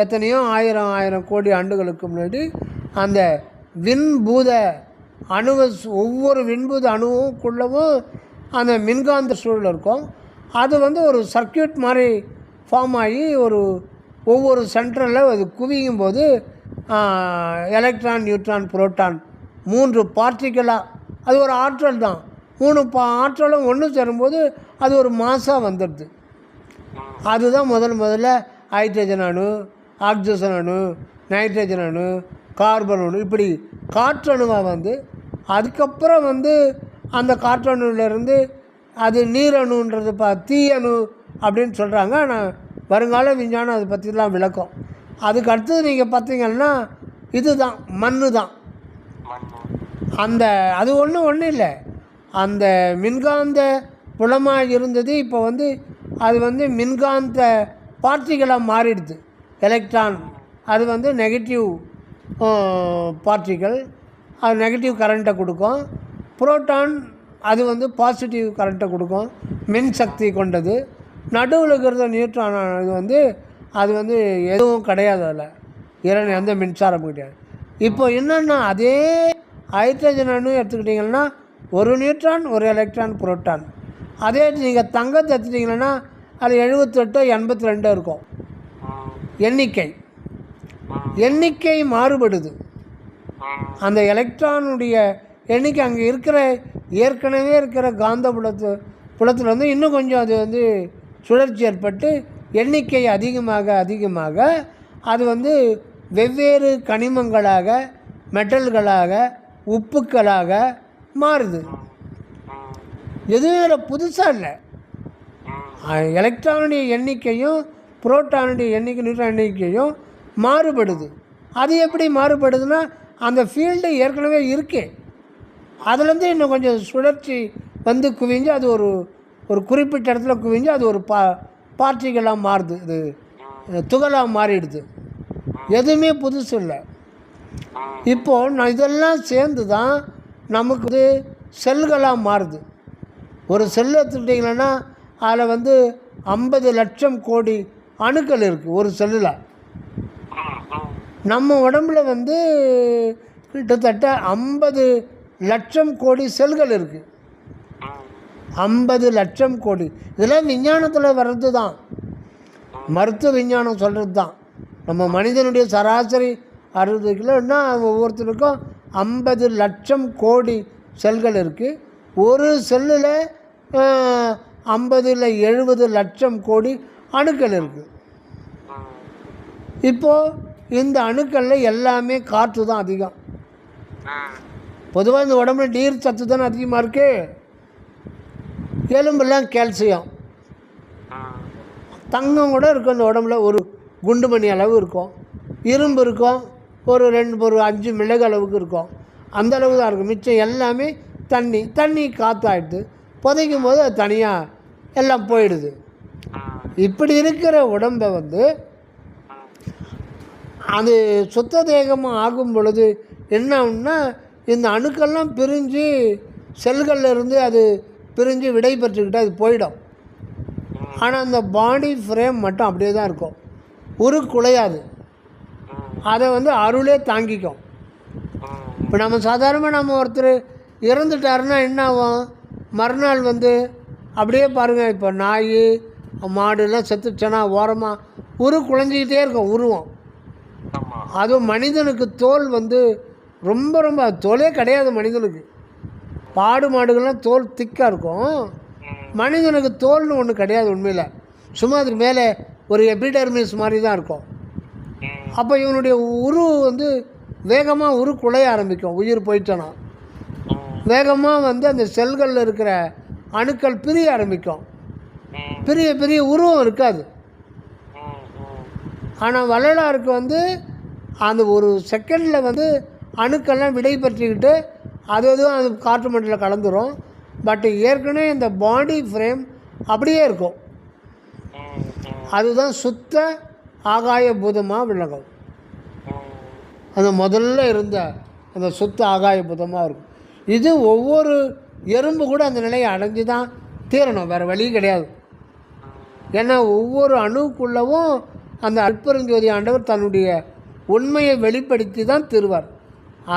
S2: எத்தனையோ ஆயிரம் கோடி ஆண்டுகளுக்கு முன்னாடி அந்த விண்பூத அணுவை ஒவ்வொரு விண்பூத அணுவுக்குள்ளவும் அந்த மின்காந்த சூழல் இருக்கும். அது வந்து ஒரு சர்க்கியூட் மாதிரி ஃபார்ம் ஆகி ஒவ்வொரு சென்டரில் அது குவியும் போது எலக்ட்ரான், நியூட்ரான், புரோட்டான் 3 பார்ட்டிக்கலாக அது ஒரு ஆற்றல் தான். 3 ஆற்றலும் ஒன்று சேரும்போது அது ஒரு மாசாக வந்துடுது. அதுதான் முதல்ல ஹைட்ரஜன் அணு, ஆக்சிஜன் அணு, நைட்ரஜன் அணு, கார்பன் அணு, இப்படி காற்றணுவாக வந்து அதுக்கப்புறம் வந்து அந்த காற்றணுவிலேருந்து அது நீரணுன்றது தீயணு அப்படின்னு சொல்கிறாங்க. ஆனால் வருங்கால விஞ்ஞானம் அதை பற்றிலாம் விளக்கம். அதுக்கு அடுத்தது நீங்கள் பார்த்தீங்கன்னா இதுதான் மண்ணு தான். அது ஒன்றும் இல்லை, அந்த மின்காந்த புலமாக இருந்தது இப்போ வந்து அது வந்து மின்காந்த பார்ட்டிகளாக மாறிடுது. எலக்ட்ரான் அது வந்து நெகட்டிவ் பார்ட்டிகள், அது நெகட்டிவ் கரண்ட்டை கொடுக்கும். புரோட்டான் அது வந்து பாசிட்டிவ் கரண்ட்டை கொடுக்கும், மின் சக்தி கொண்டது. நடுவில் இருக்கிறது நியூட்ரான் அது வந்து எதுவும் கிடையாது, அதில் எந்த மின்சாரமும் கிடையாது. இப்போ என்னென்னா அதே ஹைட்ரஜன் அணு எடுத்துக்கிட்டிங்கன்னா ஒரு நியூட்ரான், ஒரு எலக்ட்ரான், புரோட்டான். அதே நீங்கள் தங்கத்தை எடுத்துட்டிங்கன்னா அது 78 82 இருக்கும். எண்ணிக்கை மாறுபடுது. அந்த எலக்ட்ரானுடைய எண்ணிக்கை அங்கே ஏற்கனவே இருக்கிற காந்த புலத்தில் வந்து இன்னும் கொஞ்சம் அது வந்து சுழற்சி ஏற்பட்டு எண்ணிக்கை அதிகமாக அது வந்து வெவ்வேறு கனிமங்களாக, மெட்டல்களாக, உப்புக்களாக மாறுது. எதுவும் புதுசாக இல்லை. எலக்ட்ரானுடைய எண்ணிக்கையும் புரோட்டானுடைய நியூட்ரான் எண்ணிக்கையும் மாறுபடுது. அது எப்படி மாறுபடுதுன்னா அந்த ஃபீல்டு ஏற்கனவே இருக்கே, அதுலேருந்து இன்னும் கொஞ்சம் சுழற்சி வந்து குவிஞ்சு அது ஒரு குறிப்பிட்ட இடத்துல குவிஞ்சு அது ஒரு பார்ட்டிகளாக மாறுது, இது துகளாக மாறிடுது. எதுவுமே புதுசு இல்லை. இப்போது இதெல்லாம் சேர்ந்து தான் நமக்கு செல்களாக மாறுது. ஒரு செல் எடுத்துக்கிட்டிங்கன்னா அதில் வந்து 50 லட்சம் கோடி அணுக்கள் இருக்குது ஒரு செல்லில். நம்ம உடம்புல வந்து கிட்டத்தட்ட 50 லட்சம் கோடி செல்கள் இருக்குது. 50 லட்சம் கோடி. இதெல்லாம் விஞ்ஞானத்தில் வர்றது தான், மருத்துவ விஞ்ஞானம் சொல்கிறது தான். நம்ம மனிதனுடைய சராசரி 60 கிலோன்னா ஒவ்வொருத்தருக்கும் 50 லட்சம் கோடி செல்கள் இருக்குது. ஒரு செல்லில் 50 இல்லை 70 லட்சம் கோடி அணுக்கள் இருக்குது. இப்போது இந்த அணுக்களில் எல்லாமே காற்று தான் அதிகம். பொதுவாக இந்த உடம்புல நீர் சத்து தானே அதிகமாக இருக்குது. எலும்பெல்லாம் கால்சியம், தங்கம் கூட இருக்கும் இந்த உடம்புல, ஒரு குண்டுமணி அளவு இருக்கும். இரும்பு இருக்கும், ஒரு 5 மிளகு அளவுக்கு இருக்கும். அந்த அளவு தான் இருக்கும். மிச்சம் எல்லாமே தண்ணி காற்றாயிடுது. புதைக்கும் போது அது தனியாக எல்லாம் போயிடுது. இப்படி இருக்கிற உடம்பை வந்து அது சுத்த தேகமாக ஆகும் பொழுது என்ன ஆகும்னா இந்த அணுக்கள்லாம் பிரிஞ்சு செல்களில் இருந்து அது பிரிஞ்சு விடை பெற்றுக்கிட்டு அது போயிடும். ஆனால் அந்த பாடி ஃப்ரேம் மட்டும் அப்படியே தான் இருக்கும், குலையாது. அதை வந்து அருளே தாங்கிக்கும். இப்போ நம்ம சாதாரணமாக நம்ம ஒருத்தர் இறந்துட்டாருன்னா என்ன ஆகும், மறுநாள் வந்து அப்படியே பாருங்கள், இப்போ நாய் மாடுலாம் செத்துச்சனா ஓரமாக குலைஞ்சிக்கிட்டே இருக்கும் உருவம். அதுவும் மனிதனுக்கு தோல் வந்து ரொம்ப ரொம்ப தோலே கிடையாது மனிதனுக்கு. மாடுகள்லாம் தோல் திக்காக இருக்கும், மனிதனுக்கு தோல்னு ஒன்று கிடையாது உண்மையில். சும்மா அதுக்கு மேலே ஒரு எபிடெர்மிஸ் மாதிரி தான் இருக்கும். அப்போ இவனுடைய வந்து வேகமாக குலைய ஆரம்பிக்கும். உயிர் போயிட்டோன்னா வேகமாக வந்து அந்த செல்களில் இருக்கிற அணுக்கள் பிரிய ஆரம்பிக்கும். பெரிய உருவம் இருக்காது. ஆனால் வள்ளலாருக்கு வந்து அந்த ஒரு செகண்டில் வந்து அணுக்கள்லாம் விடை பெற்றுக்கிட்டு அது காற்று மண்டலில் கலந்துரும். பட் ஏற்கனவே இந்த பாடி ஃப்ரேம் அப்படியே இருக்கும். அதுதான் சுத்த ஆகாய பூதமாக விளங்கும். அந்த முதல்ல இருந்த அந்த சுத்த ஆகாய பூதமாக இருக்கும். இது ஒவ்வொரு எறும்பு கூட அந்த நிலையை அடைஞ்சு தான் தீரணும், வேறு வழி கிடையாது. ஏன்னா ஒவ்வொரு அணுக்குள்ளவும் அந்த அற்பெருஞ்சோதி ஆண்டவர் தன்னுடைய உண்மையை வெளிப்படுத்தி தான் தருவார்.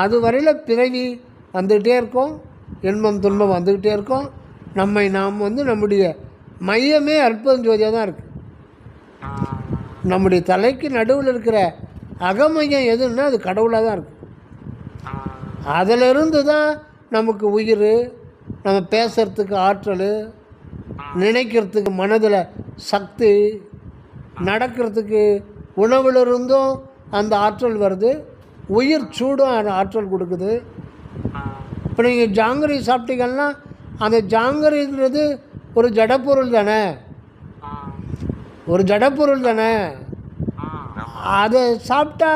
S2: அது வரையில் பிறவி வந்துக்கிட்டே இருக்கும், இன்பம் துன்பம் வந்துக்கிட்டே இருக்கும். நாம் வந்து நம்முடைய மையமே அற்பெருஞ்சோதியாக தான் இருக்குது. நம்முடைய தலைக்கு நடுவில் இருக்கிற அகமையம் எதுன்னா அது கடவுளாக தான் இருக்குது. அதிலிருந்து தான் நமக்கு உயிர், நம்ம பேசுகிறதுக்கு ஆற்றல், நினைக்கிறதுக்கு மனதில் சக்தி, நடக்கிறதுக்கு உணவிலிருந்தும் அந்த ஆற்றல் வருது, உயிர் சூடும் அந்த ஆற்றல் கொடுக்குது. இப்போ நீங்கள் ஜாங்கிரி சாப்பிட்டீங்கன்னா அந்த ஜாங்கிரின்றது ஒரு ஜடப்பொருள் தானே, அதை சாப்பிட்டா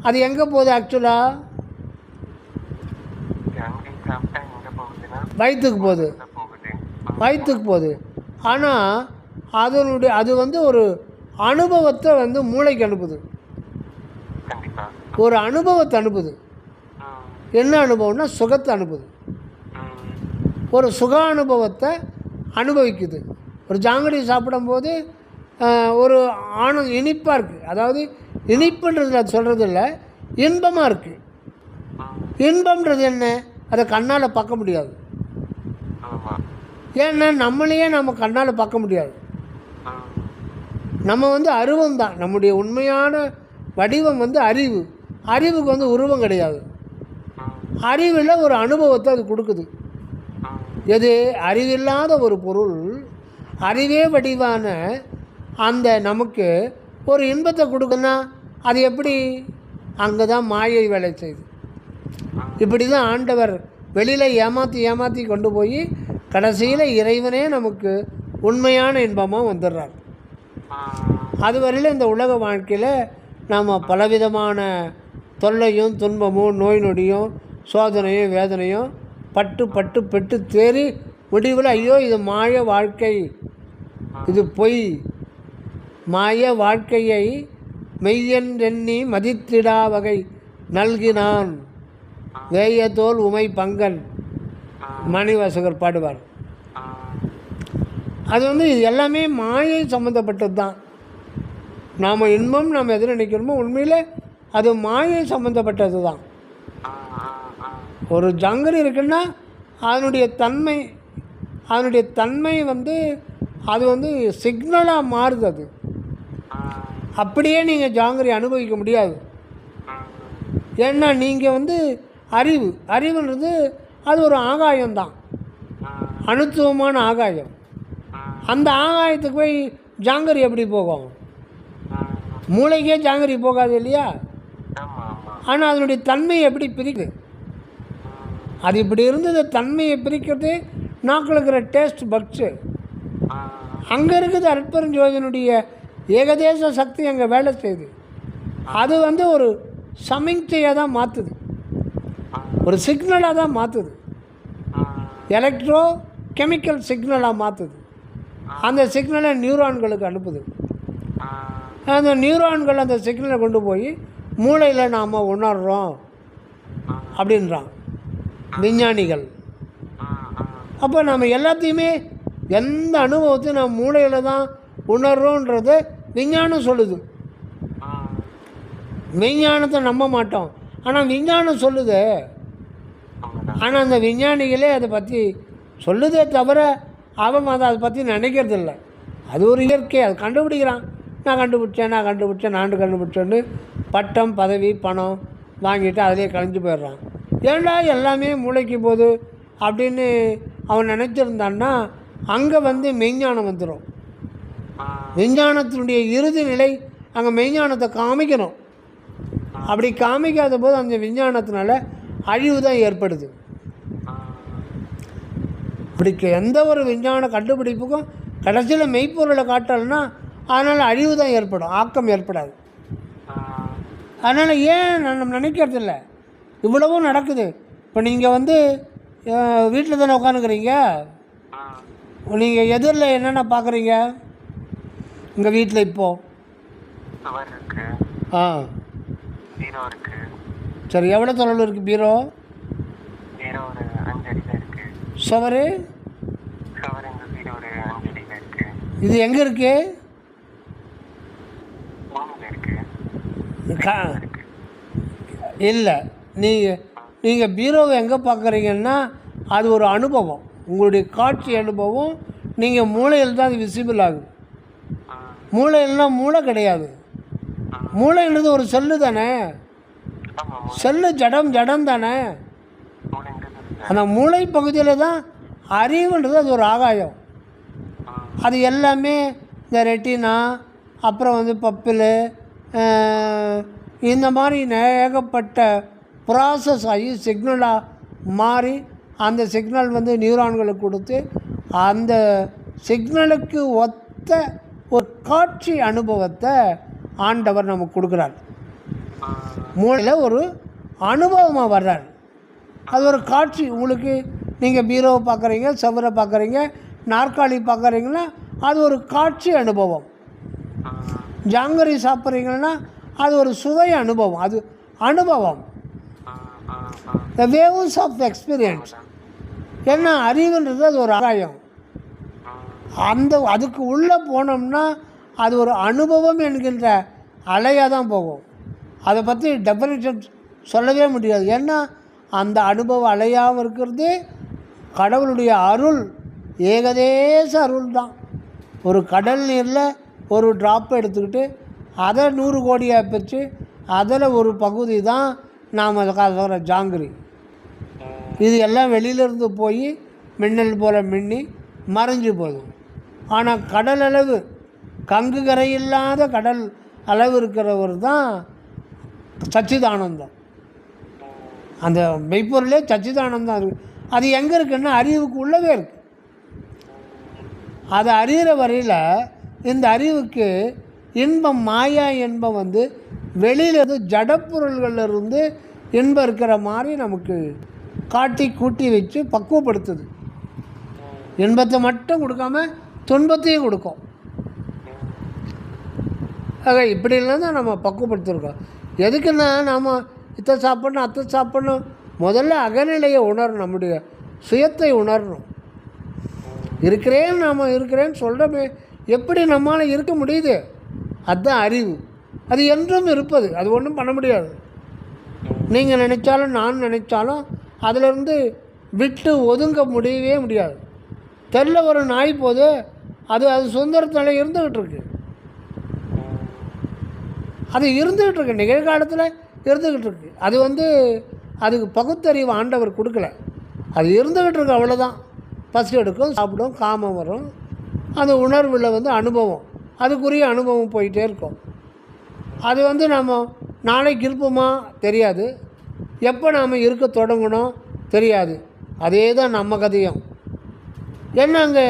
S2: அது எங்கே போகுது ஆக்சுவலாக? வயிற்றுக்கு போகுது. ஆனால் அது வந்து ஒரு அனுபவத்தை வந்து மூளைக்கு அனுப்புது, ஒரு அனுபவத்தை அனுப்புது. என்ன அனுபவம்னா சுகத்தை அனுப்புது, ஒரு சுக அனுபவத்தை அனுபவிக்குது. ஒரு ஜாங்கிரி சாப்பிடும்போது ஒரு இனிப்பாக இருக்குது. அதாவது இனிப்புன்றது அது சொல்கிறது இல்லை, இன்பமாக இருக்குது. இன்பம்ன்றது என்ன, அதை கண்ணால் பார்க்க முடியாது. ஏன்னா நம்மளையே நம்ம கண்ணால் பார்க்க முடியாது. நம்ம வந்து அருவம் தான், நம்முடைய உண்மையான வடிவம் வந்து அறிவுக்கு வந்து உருவம் கிடையாது. அறிவில் ஒரு அனுபவத்தை அது கொடுக்குது. எது அறிவில்லாத ஒரு பொருள் அறிவே வடிவான அந்த நமக்கு ஒரு இன்பத்தை கொடுக்குன்னா அது எப்படி? அங்கே தான் மாயை வேலை செய்யுது. இப்படி தான் ஆண்டவர் வெளியில் ஏமாற்றி கொண்டு போய் கடைசியில் இறைவனே நமக்கு உண்மையான இன்பமாக வந்துடுறார். அதுவரையில் இந்த உலக வாழ்க்கையில் நாம் பலவிதமான தொல்லையும் துன்பமும் நோய் நொடியும் சோதனையும் வேதனையும் பட்டு தேறி முடிவில் ஐயோ இது மாய வாழ்க்கை, இது பொய், மாய வாழ்க்கையை மெய்யன் எண்ணி மதித்திடா வகை நல்கினான் வேயத்தோல் உமை பங்கன் மணிவாசகர் பாடுவார். அது வந்து இது எல்லாமே மாயை சம்மந்தப்பட்டது தான். நாம் இன்பம் நாம் எது நினைக்கிறோமோ உண்மையில் அது மாயை சம்மந்தப்பட்டது தான். ஒரு ஜாங்கிரி இருக்குன்னா அதனுடைய தன்மை வந்து அது வந்து சிக்னலாக மாறுது. அது அப்படியே நீங்கள் ஜாங்கிரி அனுபவிக்க முடியாது. ஏன்னா நீங்கள் வந்து அறிவுன்றது அது ஒரு ஆகாயம்தான், அணுத்துவமான ஆகாயம். அந்த ஆகாயத்துக்கு போய் ஜாங்கிரி எப்படி போகும்? மூளைக்கே ஜாங்கிரி போகாது இல்லையா? ஆனால் அதனுடைய தன்மையை எப்படி பிரிக்குது? அது இப்படி இருந்தது, தன்மையை பிரிக்கிறது நாக்கில் இருக்கிற டேஸ்ட் பக்ஸு. அங்கே இருக்குது அற்பெருஞ்சோதியினுடைய ஏகதேச சக்தி அங்கே வேலை செய்யுது. அது வந்து ஒரு சமிக்ஞையாக தான் மாற்றுது, ஒரு சிக்னலாக தான் மாற்றுது, எலக்ட்ரோ கெமிக்கல் சிக்னலாக மாற்றுது. அந்த சிக்னலை நியூரான்களுக்கு அனுப்புது. அந்த நியூரான்கள் அந்த சிக்னலை கொண்டு போய் மூளையில் நாம் உணர்கிறோம். அப்படின்றான் விஞ்ஞானிகள். அப்போ நம்ம எல்லாத்தையுமே எந்த அனுபவத்தையும் நம்ம மூளையில் தான் உணர்றோன்றதை விஞ்ஞானம் சொல்லுது. விஞ்ஞானத்தை நம்ப மாட்டோம், ஆனால் விஞ்ஞானம் சொல்லுது. ஆனால் அந்த விஞ்ஞானிகளே அதை பற்றி சொல்லுதே தவிர அவங்க அதை பற்றி நினைக்கிறதில்ல. அது ஒரு இயற்கை, அது கண்டுபிடிக்கிறான். நான் கண்டுபிடிச்சேன்னு பட்டம் பதவி பணம் வாங்கிட்டு அதிலே கலைஞ்சு போயிடுறான். ஏன்டா எல்லாமே மூளைக்கு போகுது அப்படின்னு அவன் நினச்சிருந்தான்னா அங்கே மெய்ஞானம் வந்துடும். விஞ்ஞானத்தினுடைய இறுதி நிலை அங்கே மெய்ஞானத்தை காமிக்கணும். அப்படி காமிக்காத போது அந்த விஞ்ஞானத்தினால அழிவு தான் ஏற்படுது. இப்படி எந்த ஒரு விஞ்ஞான கண்டுபிடிப்புக்கும் கடைசியில் மெய்ப்பொருளை காட்டலைன்னா அதனால் அழிவு தான் ஏற்படும், ஆக்கம் ஏற்படாது. அதனால் ஏன் நம்ம நினைக்கிறதில்ல, இவ்வளவும் நடக்குது. இப்போ நீங்கள் வீட்டில் தானே உட்காந்துக்கிறீங்க, நீங்கள் எதிரில் என்னென்ன பார்க்குறீங்க உங்கள் வீட்டில் இப்போது? சரி, எவ்வளோ தொலைவில் இருக்குது பீரோ? சுவரு இது எங்கே இருக்கு? இல்லை, நீங்கள் பீரோவை எங்கே பார்க்குறீங்கன்னா அது ஒரு அனுபவம், உங்களுடைய காட்சி அனுபவம். நீங்கள் மூளையில் தான் அது விசிபிள் ஆகுது. மூளையில்னா மூளை கிடையாது. மூளைன்றது ஒரு செல்லு தானே, செல்லு ஜடம் தானே. அந்த மூளை பகுதியில் தான் அறிவுன்றது அது ஒரு ஆகாயம். அது எல்லாமே இந்த ரெட்டினா, அப்புறம் பப்பில், இந்த மாதிரி ஏகப்பட்ட ப்ராசஸ் ஆகி சிக்னலாக மாறி அந்த சிக்னல் நியூரான்களுக்கு கொடுத்து அந்த சிக்னலுக்கு ஒத்த ஒரு காட்சி அனுபவத்தை ஆண்டவர் நமக்கு கொடுக்குறார். மூளையில் ஒரு அனுபவமாக வர்றார். அது ஒரு காட்சி. உங்களுக்கு நீங்கள் பீரோவை பார்க்குறீங்க, செவரை பார்க்குறீங்க, நாற்காலி பார்க்குறீங்கன்னா அது ஒரு காட்சி அனுபவம். ஜாங்கரி சாப்பிட்றீங்கன்னா அது ஒரு சுவை அனுபவம். அது அனுபவம், த வேவ்ஸ் ஆஃப் எக்ஸ்பீரியன்ஸ். ஏன்னா அறிவுன்றது அது ஒரு ஆகாயம். அதுக்கு உள்ளே போனோம்னா அது ஒரு அனுபவம் என்கின்ற அலையாக தான் போகும். அதை பற்றி டெஃபினிஷன் சொல்லவே முடியாது. ஏன்னா அந்த அனுபவம் அலையாமல் இருக்கிறது கடவுளுடைய அருள், ஏகதேச அருள் தான். ஒரு கடல் நீரில் ஒரு ட்ராப்பை எடுத்துக்கிட்டு அதை 100 கோடியாக பிரித்து அதில் ஒரு பகுதி தான் நாம் அதை ஜாங்கிரி. இது எல்லாம் வெளியிலேருந்து போய் மின்னல் போல் மின்னி மறைஞ்சு போதும். ஆனால் கடல் அளவு, கங்கு கரை இல்லாத கடல் அளவு இருக்கிறவர் தான் சச்சிதானந்தம். அந்த மெய்ப்பொருளே சச்சிதானந்தம் இருக்குது. அது எங்கே இருக்குன்னா அறிவுக்கு உள்ளவே இருக்குது. அது அறிகிற வரையில் இந்த அறிவுக்கு இன்பம், மாயா இன்பம் வெளியிலிருந்து ஜடப்பொருள்களிலிருந்து இன்பம் இருக்கிற மாதிரி நமக்கு காட்டி கூட்டி வச்சு பக்குவப்படுத்துது. இன்பத்தை மட்டும் கொடுக்காம துன்பத்தையும் கொடுக்கும். ஆக இப்படிலாம் தான் நம்ம பக்குவப்படுத்திருக்கோம். எதுக்குன்னா நாம் இத்தை சாப்பிட்ணும் அத்தை சாப்பிட்ணும், முதல்ல அகநிலையை உணரணும், நம்முடைய சுயத்தை உணரணும். இருக்கிறேன்னு சொல்கிறோமே, எப்படி நம்மளால் இருக்க முடியுது? அதுதான் அறிவு. அது என்றும் இருப்பது, அது ஒன்றும் பண்ண முடியாது. நீங்கள் நினச்சாலும் நான் நினச்சாலும் அதிலிருந்து விட்டு ஒதுங்க முடியவே முடியாது. தெருல ஒரு நாய் போது அது சுதந்திரத்தில் இருந்துக்கிட்டு இருக்கு. அது இருந்துக்கிட்டு இருக்கு, நிகழ்காலத்தில் இருந்துக்கிட்டு இருக்கு. அது அதுக்கு பகுத்தறிவு ஆண்டவர் கொடுக்கல, அது இருந்துக்கிட்டு இருக்கு, அவ்வளோதான். பசி எடுக்கும், சாப்பிடும், காமம் வரும், அந்த உணர்வில் அனுபவம், அதுக்குரிய அனுபவம் போயிட்டே இருக்கும். அது நம்ம நாளைக்கு இருப்போமா தெரியாது, எப்போ நாம் இருக்க தொடங்கணும் தெரியாது. அதே தான் நம்ம கதையும். ஏன்னா அங்கே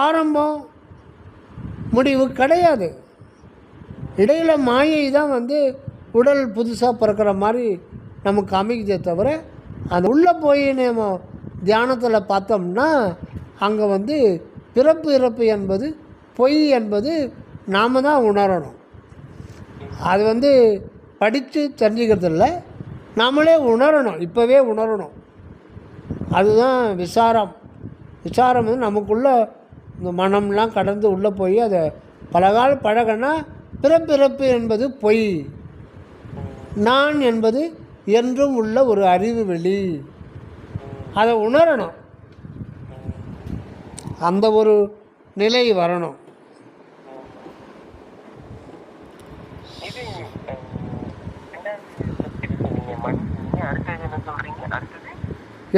S2: ஆரம்பம் முடிவு கிடையாது. இடையில் மாயை தான் உடல் புதுசாக பிறக்கிற மாதிரி நமக்கு அமைக்குதே தவிர, அது உள்ளே போய் நம்ம தியானத்தில் பார்த்தோம்னா அங்கே பிறப்பு இறப்பு என்பது பொய் என்பது நாம் தான் உணரணும். அது படித்து தெரிஞ்சுக்கிறது இல்லை, நம்மளே உணரணும், இப்போவே உணரணும். அதுதான் விசாரம். விசாரம் வந்து நமக்குள்ளே இந்த மனம்லாம் கடந்து உள்ளே போய் அதை பலகால் பழகனா பிறப்பிறப்பு என்பது பொய், நான் என்பது என்றும் உள்ள ஒரு அறிவு வெளி, அதை உணரணும். அந்த ஒரு நிலை வரணும்.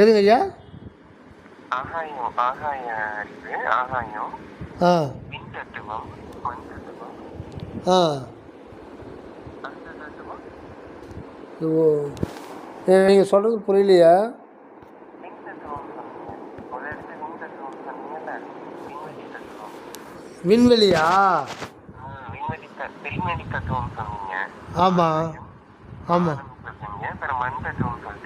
S2: எதுங்க ஐயா?
S1: ஆகாயம், ஆகாய அறிவு, ஆகாயம்,
S2: ஆ
S1: விண் தத்துவம், மண் தத்துவம்,
S2: ஆ
S1: அந்த தத்துவம்,
S2: நீங்கள் சொல்கிறது புரியலையா?
S1: விண் தத்துவம் சொன்னீங்க. ஒரு இடத்துல விண் தத்துவம் சொன்னீங்கல்ல, விண்வெளி தத்துவம்.
S2: விண்வெளியா?
S1: விண்வெளி தத்துவம் சொன்னீங்க.
S2: ஆமாம் ஆமாம்.
S1: சொல்றீங்க, அப்புறம் மண் தத்துவம் சொல்றீங்க.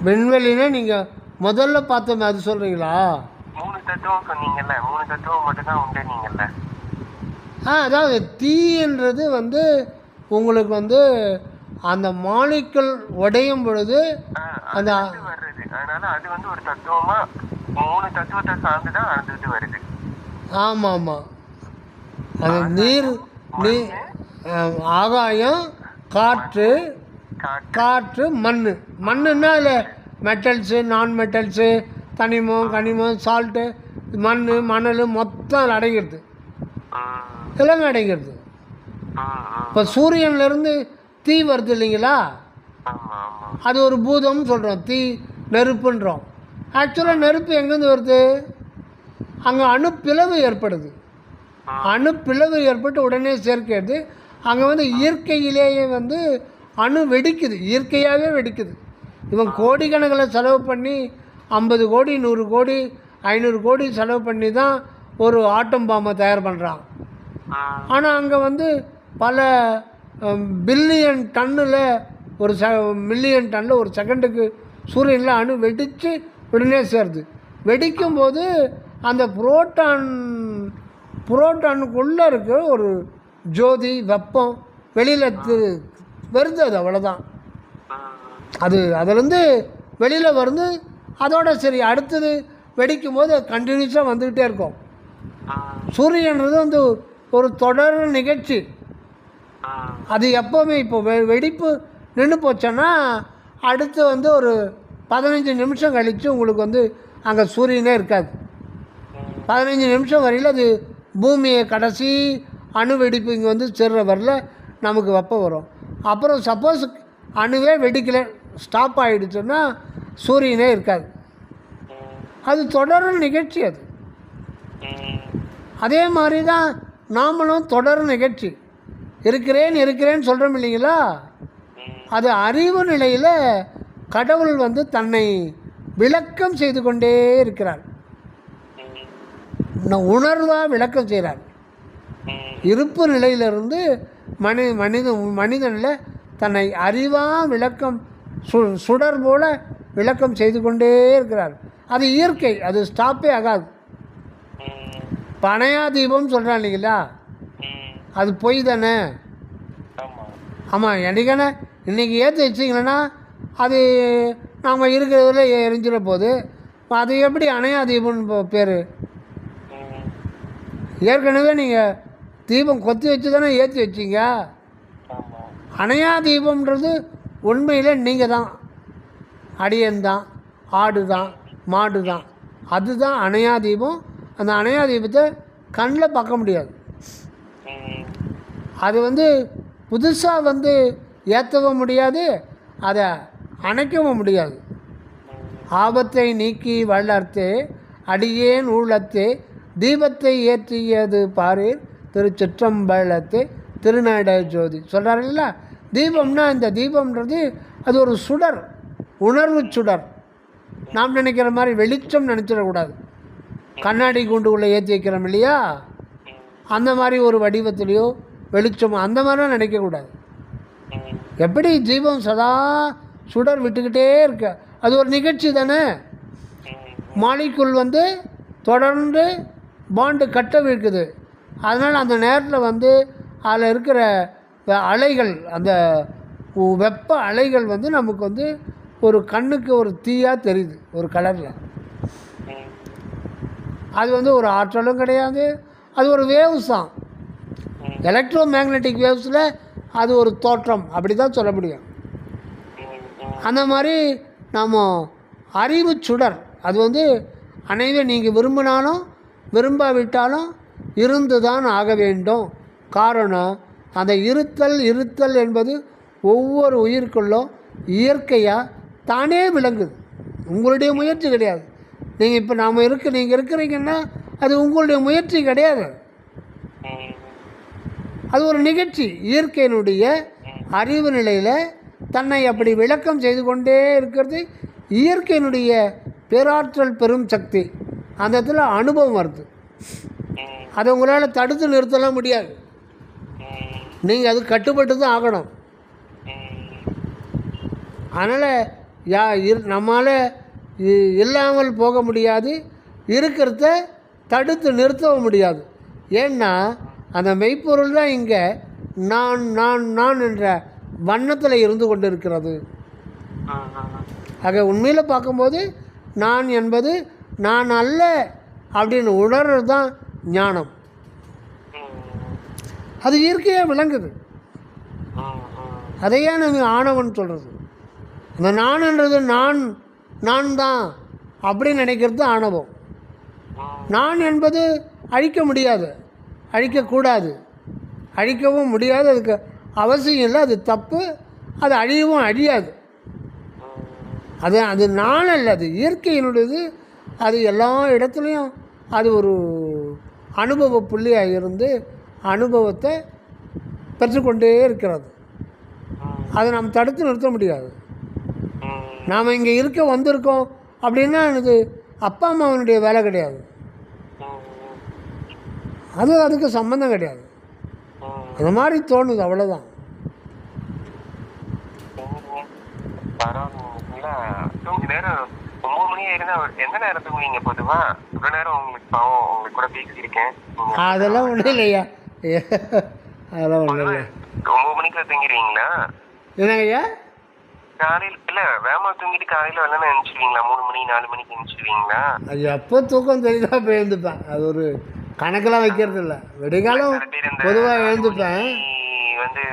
S2: விண்வெளினா நீங்கள் முதல்ல பார்த்தோமே அது சொல்கிறீங்களா?
S1: 3 தத்துவம் சொன்னீங்கல்ல, 3 தத்துவம் மட்டும்தான் உண்டு நீங்கள்ல.
S2: அதாவது தீன்றது வந்து உங்களுக்கு வந்து அந்த மாலிக்குள் உடையும் பொழுது அந்த
S1: வருது. அதனால அது வந்து ஒரு தத்துவமா 3 தத்துவத்தை சார்ந்துதான் அது வருது. ஆமாம்
S2: ஆமாம். அது நீர், ஆகாயம், காற்று, காற்று, மண்ணுன்னா அதில் மெட்டல்ஸு, நான் மெட்டல்ஸு, கனிமம், சால்ட்டு, மணல் மொத்தம் அதில் அடங்கிடுது, எல்லாமே அடங்கிடுது. இப்போ சூரியன்லேருந்து தீ வருது இல்லைங்களா, அது ஒரு பூதம்னு சொல்கிறோம், தீ நெருப்புன்றோம். ஆக்சுவலாக நெருப்பு எங்கேருந்து வருது? அங்கே அணுப்பிளவு ஏற்படுது. அணுப்பிளவு ஏற்பட்டு உடனே சேர்க்கிறது. அங்கே வந்து இயற்கையிலேயே வந்து அணு வெடிக்குது, இயற்கையாகவே வெடிக்குது. இவன் கோடிக்கணக்கில் செலவு பண்ணி 50 கோடி 100 கோடி 500 கோடி செலவு பண்ணி தான் ஒரு ஆட்டம் பாம்பை தயார் பண்ணுறான். ஆனால் அங்கே வந்து பல பில்லியன் டன்னில் ஒரு மில்லியன் டன்னில் ஒரு செகண்டுக்கு சூரியனில் அணு வெடித்து உடனே சேருது. வெடிக்கும்போது அந்த புரோட்டானுக்குள்ளே இருக்கிற ஒரு ஜோதி வெப்பம் வெளியில் வருது, அது அவ்வளோதான். அது அதிலேருந்து வெளியில் வருது. அதோட சரி, அடுத்தது வெடிக்கும் போது அது கண்டினியூஸாக வந்துக்கிட்டே இருக்கும். சூரியன்றது வந்து ஒரு தொடர் நிகழ்ச்சி. அது எப்போவுமே இப்போ வெடிப்பு நின்று போச்சோன்னா அடுத்து வந்து ஒரு 15 நிமிஷம் கழித்து உங்களுக்கு வந்து அங்கே சூரியனே இருக்காது. 15 நிமிஷம் வரையில் அது பூமியை கடைசி அணு வெடிப்பு இங்கே வந்து சேர்ற வரல நமக்கு வெப்பம் வரும். அப்புறம் சப்போஸ் அணுவே வெடிக்கலை, ஸ்டாப் ஆகிடுச்சுன்னா சூரியனே இருக்காது. அது தொடர் நிகழ்ச்சி. அது அதே மாதிரி தான் நாமளும் தொடர் நிகழ்ச்சி. இருக்கிறேன்னு சொல்கிறோம் இல்லைங்களா, அது அறிவு நிலையில் கடவுள் வந்து தன்னை விளக்கம் செய்து கொண்டே இருக்கிறார். உணர்வாக விளக்கம் செய்கிறார். இருப்பு நிலையிலிருந்து மனிதனில் தன்னை அறிவாக விளக்கம் சுடர் போல விளக்கம் செய்து கொண்டே இருக்கிறார். அது இயற்கை, அது ஸ்டாப்பே ஆகாது. பனையா தீபம் சொல்கிறான் இல்லைங்களா, அது பொய் தானே? ஆமாம். என்னைக்கான இன்றைக்கி ஏற்றி வச்சிங்களேன்னா அது நாம் இருக்கிறதுல எரிஞ்சிட போகுது. அது எப்படி அணையா தீபம்னு பேர்? ஏற்கனவே நீங்கள் தீபம் கொத்தி வச்சு தானே ஏற்றி வச்சிங்க. அணையா தீபம்ன்றது உண்மையில் நீங்கள் தான், அடியன் தான், ஆடு தான், மாடு தான். அதுதான் அணையா தீபம். அந்த அணையா தீபத்தை கண்ணில் பார்க்க முடியாது. அது வந்து புதுசாக வந்து ஏற்றவும் முடியாது, அதை அணைக்கவும் முடியாது. ஆபத்தை நீக்கி வளர்த்தே அடியேன் ஊழத்தே தீபத்தை ஏற்றியது பாரீர் திருச்சிற்றம்பலத்தே திருநட ஜோதி சொல்கிறார் இல்லைங்களா. தீபம்னா இந்த தீபம்ன்றது அது ஒரு சுடர், உணர்வு சுடர். நாம் நினைக்கிற மாதிரி வெளிச்சம் நினச்சிடக்கூடாது. கண்ணாடி கூண்டுக்குள்ளே ஏற்றி வைக்கிறோம் இல்லையா, அந்த மாதிரி ஒரு வடிவத்துலேயோ வெளிச்சமோ அந்த மாதிரிலாம் நினைக்கக்கூடாது. எப்படி தீபம் சதா சுடர் விட்டுக்கிட்டே இருக்க, அது ஒரு நிகழ்ச்சி தானே. மாலிக்குள் வந்து தொடர்ந்து பாண்டு கட்ட வைக்குது. அதனால் அந்த நேரத்தில் வந்து அதில் இருக்கிற அலைகள், அந்த வெப்ப அலைகள் வந்து நமக்கு வந்து ஒரு கண்ணுக்கு ஒரு தீயாக தெரியுது ஒரு கலரில். அது வந்து ஒரு ஆற்றலும் கிடையாது, அது ஒரு வேவ்ஸ் தான். எலக்ட்ரோ மேக்னெட்டிக் வேவ்ஸில் அது ஒரு தோற்றம், அப்படி தான் சொல்ல முடியும். அந்த மாதிரி நாம் அறிவு சுடர், அது வந்து அனைவரும் நீங்கள் விரும்பினாலும் விரும்பாவிட்டாலும் இருந்து தான் ஆக வேண்டும். காரணம், அந்த இருத்தல் என்பது ஒவ்வொரு உயிருக்குள்ளும் இயற்கையாக தானே விளங்குது. உங்களுடைய முயற்சி கிடையாது. நீங்கள் இப்போ நீங்கள் இருக்கிறீங்கன்னா அது உங்களுடைய முயற்சி கிடையாது. அது ஒரு நிகழ்ச்சி. இயற்கையினுடைய அறிவு நிலையில் தன்னை அப்படி விளக்கம் செய்து கொண்டே இருக்கிறது இயற்கையினுடைய பேராற்றல் பெரும் சக்தி. அந்த இடத்துல அனுபவம் வருது. அதை உங்களால் தடுத்து நிறுத்தலாம் முடியாது. நீங்கள் அது கட்டுப்பட்டு தான் ஆகணும். அதனால் நம்மளால் இல்லாமல் போக முடியாது, இருக்கிறத தடுத்து நிறுத்தவும் முடியாது. ஏன்னா அந்த மெய்ப்பொருள் தான் இங்கே நான் நான் நான் என்ற வண்ணத்தில் இருந்து கொண்டு இருக்கிறது. ஆக உண்மையில் பார்க்கும்போது நான் என்பது நான் அல்ல அப்படின்னு உணர்றது தான் ஞானம். அது இயற்கையாக விளங்குது. அதையே நம்ம ஆணவன் சொல்கிறது. அந்த நான்ன்றது நான் தான் அப்படின்னு நினைக்கிறது ஆணவம். நான் என்பது அழிக்க முடியாது, அழிக்கக்கூடாது, அழிக்கவும் முடியாது, அதுக்கு அவசியம் இல்லை, அது தப்பு, அது அழியவும் அழியாது. அது நான் அல்ல, அது இயற்கையினுடையது. அது எல்லா இடத்துலையும் அது ஒரு அனுபவ புள்ளியாக இருந்து அனுபவத்தை பெற்றுக்கொண்டே இருக்கிறது. அதை நாம் தடுத்து நிறுத்த முடியாது. நாம் இங்கே வந்திருக்கோம் அப்படின்னா இது அப்பா அம்மாவனுடைய வேலை கிடையாது, அதுக்கு சம்மந்தம் கிடையாது. அந்த மாதிரி தோணுது, அவ்வளோதான். அதெல்லாம் ஒன்றும் இல்லையா, அதெல்லாம் ஒன்றும் இல்லை.
S1: 9 மணிக்கு தூங்கிடுவீங்களா?
S2: என்னங்கய்யா?
S1: காலையில் இல்லை வேமா தூங்கிட்டு காலையில் வெள்ளன எழுந்துருவீங்களா? 3 மணி 4 மணிக்கு எழுந்துருவீங்களா?
S2: அது எப்போ தூக்கம் தெரியுதா போய் எழுந்துப்பேன். அது ஒரு கணக்கெல்லாம் வைக்கிறது இல்லை. விடிகாலம் பொதுவாக எழுந்துப்பேன்.
S1: வந்து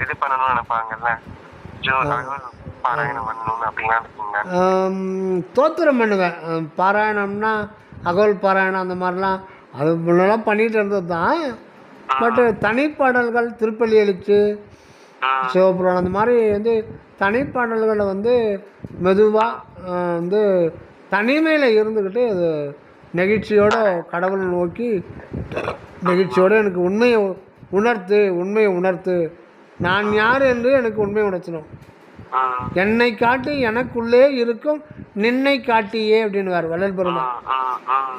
S1: இது பண்ணணும்னு நினைப்பாங்கல்ல, பாராயணம் பண்ணணும்னு அப்படின்லாம் இருக்குங்களா?
S2: தோத்திரம் பண்ணுவேன். பாராயணம்னா அகோல் பாராயணம் அந்த மாதிரிலாம் அது முன்னெல்லாம் பண்ணிகிட்டு இருந்தது தான். பட்டு தனிப்பாடல்கள், திருப்பள்ளி எழுச்சி, சிவபுராணம், அந்த மாதிரி வந்து தனிப்பாடல்களை வந்து மெதுவாக வந்து தனிமையில் இருந்துக்கிட்டு அது நெகிழ்ச்சியோடு கடவுளை நோக்கி நெகிழ்ச்சியோடு எனக்கு உண்மையை உணர்த்து, நான் யார் என்று எனக்கு உண்மையை உணர்த்தணும். என்னை காட்டி எனக்குள்ளே இருக்கும் நின்னை காட்டியே அப்படின்னு வேறு வள்ளல் பெருமான்.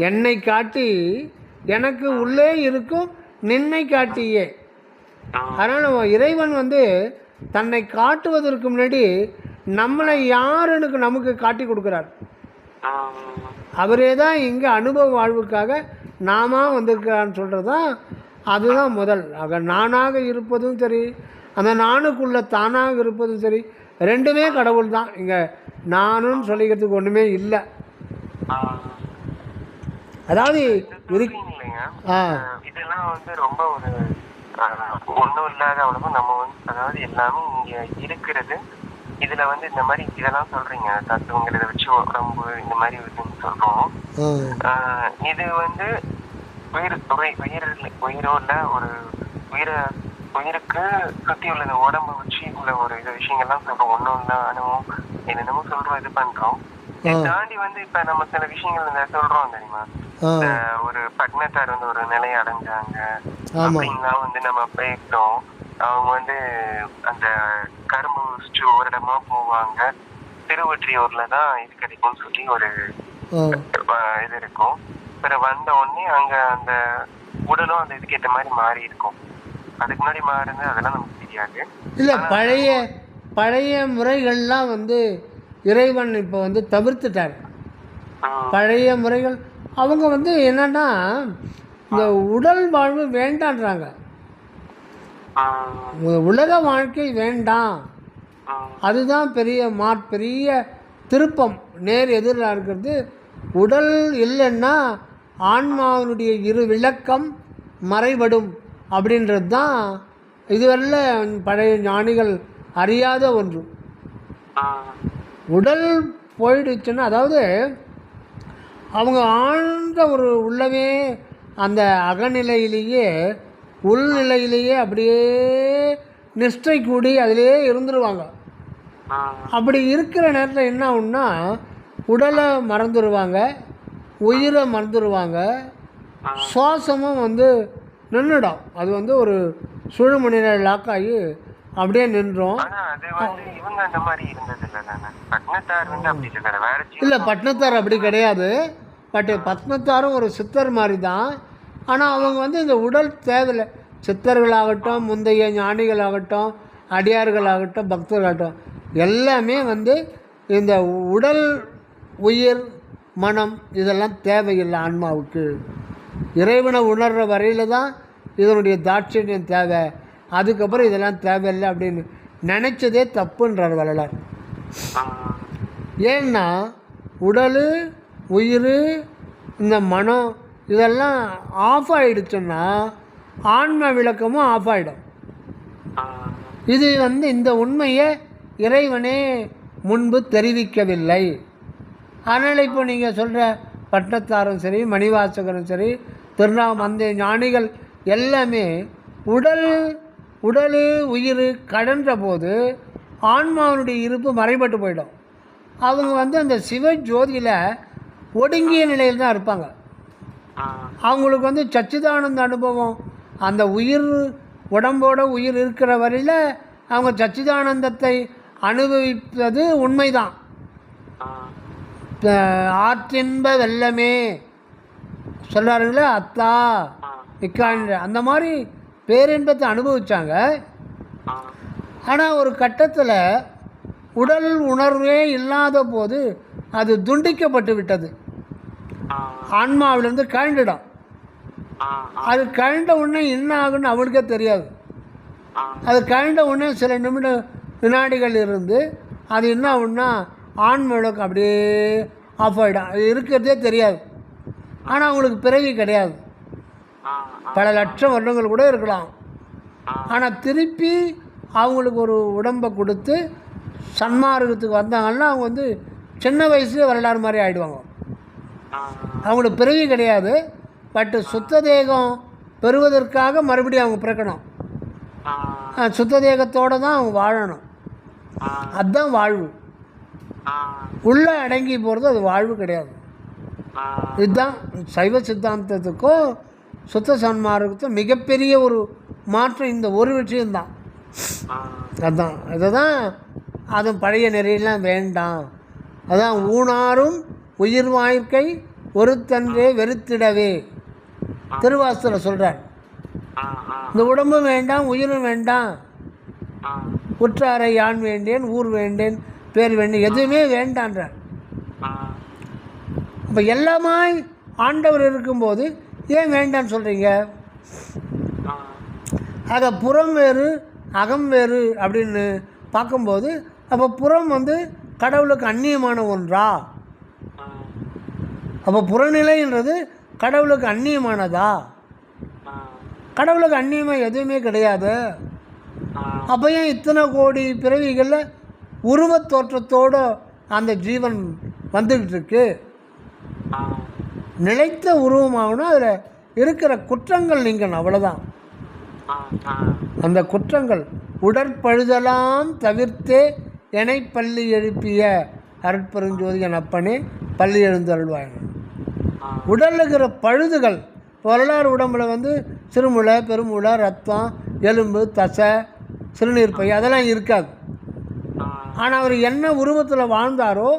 S2: என்னை காட்டி எனக்கு உள்ளே இருக்கும் நின்னை காட்டியே. அதனால் இறைவன் வந்து தன்னை காட்டுவதற்கு முன்னாடி நம்மளை யாருன்னு நமக்கு காட்டி கொடுக்குறார். அவரே தான் இங்கே அனுபவ வாழ்வுக்காக நாம வந்திருக்கிறான்னு சொல்கிறது தான். அதுதான் முதல். ஆக நானாக இருப்பதும் சரி, அந்த நானுக்குள்ளே தானாக இருப்பதும் சரி, ரெண்டுமே கடவுள் தான். இங்கே நானும் சொல்லிக்கிறதுக்கு ஒன்றுமே இல்லை. அதாவது
S1: இதெல்லாம் வந்து ரொம்ப ஒரு ஒன்றும் இல்லாத அவ்வளவு நம்ம வந்து அதாவது எல்லாமே இங்கே இருக்கிறது. இதில் வந்து இந்த மாதிரி இதெல்லாம் சொல்கிறீங்க தத்துவங்கள், இதை வச்சு உடம்பு இந்த மாதிரி இதுன்னு சொல்கிறோம். இது வந்து உயிரோட ஒரு உயிருக்கு சுற்றி உள்ள உடம்பு வச்சு உள்ள ஒரு இது விஷயங்கள்லாம் சொல்கிறோம். ஒன்றும் இல்லை அனுபவம் என்னென்னமோ சொல்கிறோம், இது பண்ணுறோம். இதை தாண்டி வந்து இப்போ நம்ம சில விஷயங்கள் இந்த சொல்கிறோம் தெரியுமா, ஒரு பக்னத்தார் வந்து ஒரு நிலையை அடைஞ்சாங்க அப்படின்லாம் வந்து நம்ம பேசுறோம். அவங்க வந்து அந்த கரும்பு வச்சுட்டு ஒரு இடமா போவாங்க, திருவொற்றியூர்ல தான் இது கிடைக்கும்னு சொல்லி ஒரு இது இருக்கும். பிறகு வந்த உடனே அங்க அந்த உடலும் அந்த இதுக்கேற்ற மாதிரி மாறி இருக்கும். அதுக்கு முன்னாடி மாறுது அதெல்லாம் நமக்கு தெரியாது.
S2: இல்லை, பழைய முறைகள்லாம் வந்து இறைவன் இப்போ வந்து தவிர்த்துட்டார். பழைய முறைகள் அவங்க வந்து என்னன்னா இந்த உடல் வாழ்வு வேண்டான்றாங்க. உலக வாழ்க்கை வேண்டாம். அதுதான் பெரிய திருப்பம். நேர் எதிராக இருக்கிறது. உடல் இல்லைன்னா ஆன்மாவினுடைய இரு விளக்கம் மறைபடும் அப்படின்றது தான் இதுவரையில் பழைய ஞானிகள் அறியாத ஒன்று. உடல் போயிடுச்சுன்னா, அதாவது அவங்க ஆழ்ந்த ஒரு உள்ளவே அந்த அகநிலையிலேயே உள்நிலையிலேயே அப்படியே நிஷ்டை கூடி அதிலே இருந்துருவாங்க. அப்படி இருக்கிற நேரத்தில் என்ன ஆகுன்னா, உடலை மறந்துடுவாங்க, உயிரை மறந்துடுவாங்க, சுவாசமும் நின்றுடும். அது ஒரு சுழுமணியில் லாக் ஆகி அப்படியே நின்றோம். இல்லை, பட்னத்தார் அப்படி கிடையாது. பட் பட்னத்தாரும் ஒரு சித்தர் மாதிரி தான். ஆனால் அவங்க இந்த உடல் தேவையில்லை. சித்தர்களாகட்டும், முந்தைய ஞானிகளாகட்டும், அடியார்களாகட்டும், பக்தர்களாகட்டும், எல்லாமே இந்த உடல், உயிர், மனம் இதெல்லாம் தேவையில்லை ஆன்மாவுக்கு. இறைவனை உணர்கிற வரையில் தான் இதனுடைய தாட்சியம் தேவை. அதுக்கப்புறம் இதெல்லாம் தேவையில்லை அப்படின்னு நினச்சதே தப்புன்றார் வள்ளலார். ஏன்னா உடல், உயிர், இந்த மனம் இதெல்லாம் ஆஃப் ஆகிடுச்சுன்னா ஆன்ம விளக்கமும் ஆஃப் ஆகிடும். இது இந்த உண்மையை இறைவனே முன்பு தெரிவிக்கவில்லை. அதனால் இப்போ நீங்கள் சொல்கிற பட்டத்தாரும் சரி, மணிவாசகரும் சரி, திருநாமந்த ஞானிகள் எல்லாமே உடல் உயிர் கடன்ற போது ஆன்மாவனுடைய இருப்பு மறைபட்டு போயிடும். அவங்க அந்த சிவ ஜோதியில் ஒடுங்கிய நிலையில் தான் இருப்பாங்க. அவங்களுக்கு சச்சிதானந்த அனுபவம், அந்த உயிர் உடம்போட உயிர் இருக்கிற வரையில் அவங்க சச்சிதானந்தத்தை அனுபவிப்பது உண்மைதான். ஆற்றின்ப வெள்ளமே சொல்கிறாருங்களே, அத்தா இக்கான்ற அந்த மாதிரி பேரின்பத்தை அனுபவித்தாங்க. ஆனால் ஒரு கட்டத்தில் உடல் உணர்வே இல்லாத போது அது துண்டிக்கப்பட்டு விட்டது. ஆன்மாவிலேருந்து கழண்டிடும். அது கழண்ட உடனே என்ன ஆகுன்னு அவனுக்கே தெரியாது. அது கழண்ட உடனே சில வினாடிகள் இருந்து அது என்ன ஆகுன்னா ஆன்ம விளக்கு அப்படியே ஆஃப் ஆகிடும். அது இருக்கிறதே தெரியாது. ஆனால் அவங்களுக்கு பிறவி கிடையாது. பல லட்சம் வருடங்கள் கூட இருக்கலாம். ஆனால் திருப்பி அவங்களுக்கு ஒரு உடம்பை கொடுத்து சன்மார்க்கத்துக்கு வந்தாங்கன்னா அவங்க சின்ன வயசுலேயே வரலாறு மாதிரி ஆகிடுவாங்க. அவங்களுக்கு பிறவி கிடையாது. பட்டு சுத்த தேகம் பெறுவதற்காக மறுபடியும் அவங்க பிறக்கணும். சுத்த தேகத்தோடு தான் அவங்க வாழணும். அதுதான் வாழ்வு. உள்ளே அடங்கி போகிறது அது வாழ்வு கிடையாது. இதுதான் சைவ சித்தாந்தத்துக்கும் சுத்த சன்மார்க்கத்துக்கும் மிகப்பெரிய ஒரு மாற்றம். இந்த ஒரு விஷயம்தான். அதுதான் இதுதான் அது பழைய நெறியெல்லாம் வேண்டாம். அதான் ஊனாரும் உயிர் வாழ்க்கை ஒருத்தன்றே வெறுத்திடவே திருவாசூரில் சொல்கிறார். இந்த உடம்பும் வேண்டாம், உயிரும் வேண்டாம், உற்றாரை யான் வேண்டேன், ஊர் வேண்டேன், பேர் வேண்டேன், எதுவுமே வேண்டான்றார். அப்போ எல்லாமாய் ஆண்டவர் இருக்கும்போது ஏன் வேண்டான்னு சொல்கிறீங்க? ஆக புறம் வேறு அகம் வேறு அப்படின்னு பார்க்கும்போது அப்போ புறம் கடவுளுக்கு அந்நியமான ஒன்றா? அப்போ புறநிலைன்றது கடவுளுக்கு அந்நியமானதா? கடவுளுக்கு அந்நியமாக எதுவுமே கிடையாது. அப்போ ஏன் இத்தனை கோடி பிறவிகளில் உருவத் தோற்றத்தோடு அந்த ஜீவன் வந்துக்கிட்டு இருக்கு? நிலைத்த உருவமாகணும். அதில் இருக்கிற குற்றங்கள் நீங்கணும், அவ்வளோதான். அந்த குற்றங்கள் உடற்பழுதெல்லாம் தவிர்த்தே எனை பள்ளி எழுப்பிய அருட்பெருஞ்சோதியன் அப்பனே பள்ளி எழுந்தருள்வாங்க. உடலில் இருக்கிற பழுதுகள் வரலாறு உடம்புல சிறுமுளை, பெருமுளை, ரத்தம், எலும்பு, தசை, சிறுநீர் பை அதெல்லாம் இருக்காது. ஆனால் அவர் என்ன உருவத்தில் வாழ்ந்தாரோ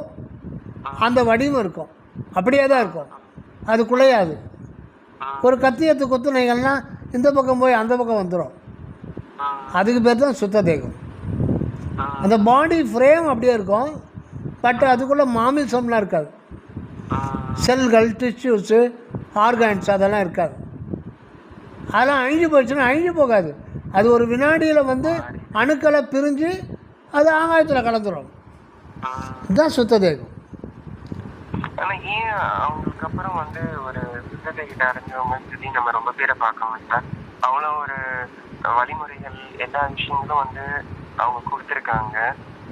S2: அந்த வடிவம் இருக்கும், அப்படியே தான் இருக்கும், அது குலையாது. ஒரு கத்தியத்து குத்துணைகள்லாம் இந்த பக்கம் போய் அந்த பக்கம் வந்துடும். அதுக்கு பேர் தான் சுத்த தேகம். அந்த பாடி ஃப்ரேம் அப்படியே இருக்கும், பட் அதுக்குள்ளே மாமிசம்லாம் இருக்காது. செல்கள், டிஷ்யூஸு, ஆர்கான்ஸ் அதெல்லாம் இருக்காது. அதெல்லாம் அழிஞ்சு போச்சுன்னா அழிஞ்சு போகாது, அது ஒரு வினாடியில் வந்து அணுக்களை பிரிஞ்சு அது ஆகாயத்தில் கலந்துரும். இதுதான் சுத்த தேகம்.
S1: ஆனா ஏன் அவங்களுக்கு அப்புறம் வந்து ஒரு சுத்தத்தை கிட்ட அடைஞ்சவங்க சொல்லி நம்ம ரொம்ப பேரை பார்க்க முடியல. அவ்வளோ ஒரு வழிமுறைகள் எல்லா விஷயங்களும் வந்து அவங்க கொடுத்துருக்காங்க.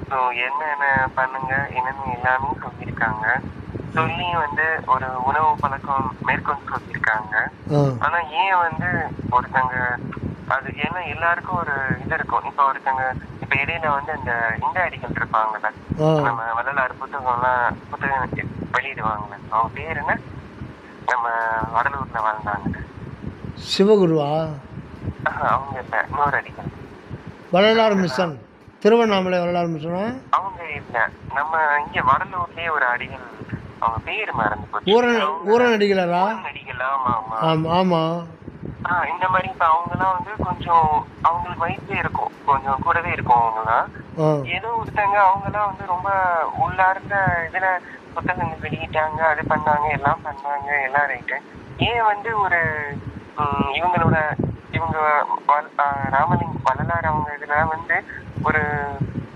S1: ஸோ என்னென்ன பண்ணுங்க என்னென்ன எல்லாமே சொல்லியிருக்காங்க. சொல்லி வந்து ஒரு உணவு பழக்கம் மேற்கொண்டு சொல்லியிருக்காங்க. ஆனா ஏன் வந்து ஒருத்தங்க அது ஏன்னா எல்லாருக்கும் ஒரு இது இருக்கும். இப்ப ஒருத்தங்க இப்ப இடையில வந்து இந்த அடிகள் இருப்பாங்கல்ல, நம்ம வள்ளலார் புத்தகம் வெளியிடுவாங்கல்ல, அவங்க பேர் என்ன, நம்ம வடலூர்ல வாழ்ந்தாங்க
S2: சிவகுருவா,
S1: அவங்க இல்ல, இன்னொரு அடிகள்
S2: வள்ளலார் மிஷன், திருவண்ணாமலை வள்ளலார் மிஷனா,
S1: அவங்க இல்ல, நம்ம இங்க வடலூர்லயே ஒரு அடிகள், அவங்க பேரு மறந்து போச்சு.
S2: ஊரன் அடிகளா?
S1: அடிகள். ஆமா
S2: ஆமா ஆமா.
S1: இந்த மாதிரி இப்ப அவங்க எல்லாம் வந்து கொஞ்சம் அவங்களுக்கு வயசே இருக்கும், கொஞ்சம் கூடவே இருக்கும். அவங்கலாம் ஏதோ ஒருத்தங்க அவங்க எல்லாம் வந்து ரொம்ப உள்ளார்ந்த இதுல புத்தகங்கள் வெளியிட்டாங்க, அது பண்ணாங்க, எல்லாம் பண்ணாங்க, எல்லாம் ரைட்டு. ஏன் வந்து ஒரு இவங்களோட இவங்க வள்ளலார் அவங்க இதுல வந்து ஒரு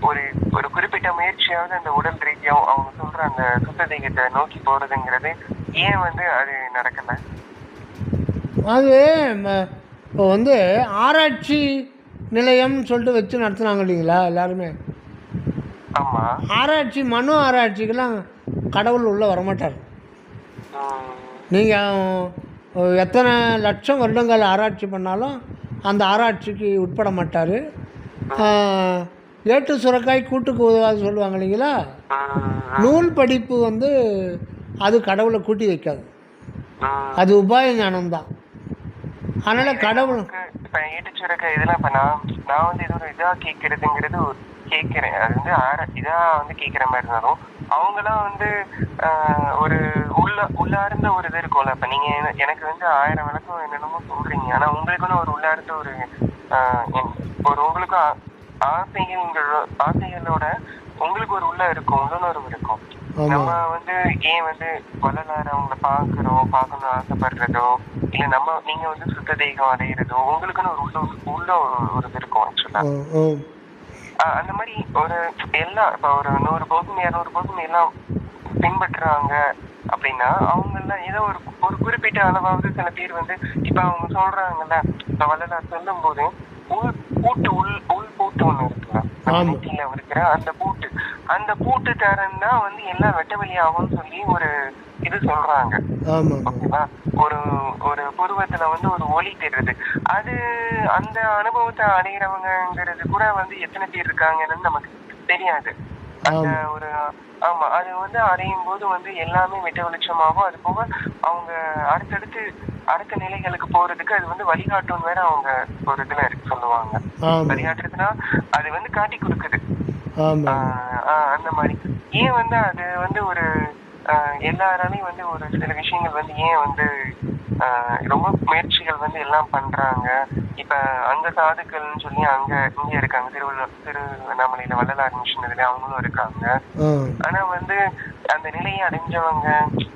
S1: ஒரு ஒரு குறிப்பிட்ட முயற்சியாவது அந்த உடல் ரீதியாவும் அவங்க சொல்ற அந்த சுத்த தெய்வத்தை நோக்கி போறதுங்கிறது ஏன் வந்து அது நடக்கல?
S2: அது இப்போ வந்து ஆராய்ச்சி நிலையம்னு சொல்லிட்டு வச்சு நடத்துனாங்க இல்லைங்களா எல்லாருமே.
S1: ஆமாம்.
S2: ஆராய்ச்சி மனு ஆராய்ச்சிக்கெல்லாம் கடவுள் உள்ளே வரமாட்டார். நீங்கள் எத்தனை லட்சம் வருடங்கள் ஆராய்ச்சி பண்ணாலும் அந்த ஆராய்ச்சிக்கு உட்பட மாட்டார். ஏட்டு சுரக்காய் கூட்டுக்கு உதவாது சொல்லுவாங்க இல்லைங்களா. நூல் படிப்பு வந்து அது கடவுளை கூட்டி வைக்காது, அது உபாய ஞானம்தான். அதனால் கடவுள்
S1: இப்போ ஏட்டு சுரக்காய் இதெல்லாம் இப்போ நான் வந்து இது ஒரு இதாக கேட்குறதுங்கிறது கேட்குறேன். அது வந்து இதாக வந்து கேட்குற மாதிரி இருந்தாலும் அவங்களாம் வந்து ஒரு உள்ளார்ந்த ஒரு இது இருக்கும்ல. இப்போ நீங்கள் எனக்கு வந்து 1000 விளக்கம் என்னென்னமோ சொல்கிறீங்க, ஆனால் உங்களுக்குன்னு ஒரு உள்ளார்ந்த ஒரு உங்களுக்கும் ஆசைகளோட உங்களுக்கு ஒரு உள்ள இருக்கும், உள்ளுணர்வு இருக்கும். நம்ம வந்து ஏன் வந்து வள்ளலார் அவங்களை பார்க்கணும் ஆசைப்படுறதோ, இல்ல நீங்க வந்து சுத்த தெய்வம் அடையிறதோ உங்களுக்குன்னு ஒரு உள்ள ஒரு இது இருக்கும் ஆக்சுவலா. அந்த மாதிரி ஒரு எல்லாம் இப்ப ஒரு 100% 200% எல்லாம் பின்பற்றுறாங்க அப்படின்னா அவங்க எல்லாம் ஏதோ ஒரு குறிப்பிட்ட அளவாவது சில பேர் வந்து இப்ப அவங்க சொல்றாங்கல்ல, இப்ப வள்ளலார் சொல்லும் போது உள் பூட்டு ஒண்ணு இருக்குல்ல, நெத்தியில இருக்கிற அந்த பூட்டுக்காரன் தான் வந்து எல்லாம் வெட்ட வெளியாகும்னு சொல்லி ஒரு இது சொல்றாங்க. ஓகேவா? ஒரு புருவத்துல வந்து ஒரு ஒளி தெரியுது. அது அந்த அனுபவத்தை அடைகிறவங்கிறது கூட வந்து எத்தனை பேர் இருக்காங்கன்னு நமக்கு தெரியாது. அந்த ஒரு ஆமா, அது வந்து அடையும் போது வந்து எல்லாமே வெட்ட வெளிச்சமாகும். அது போக அவங்க அடுத்த நிலைகளுக்கு போறதுக்கு அது வந்து வழிகாட்டும் வேற அவங்க ஒரு இதுல இருக்கு சொல்லுவாங்க. வழிகாட்டுறதுன்னா அது வந்து காட்டி கொடுக்குது. அந்த மாதிரி ஏன் வந்து அது வந்து ஒரு எல்லாராலையும் வந்து ஒரு சில விஷயங்கள் வந்து ஏன் வந்து ரொம்ப முயற்சிகள் வந்து எல்லாம் பண்றாங்க. இப்ப அங்க சாதுக்கள்னு சொல்லி இங்க இருக்காங்க, திருவண்ணாமலையில வள்ளலார் மிஷன் இதுல அவங்களும் இருக்காங்க. ஆனா வந்து அந்த நிலையை அடைஞ்சவங்க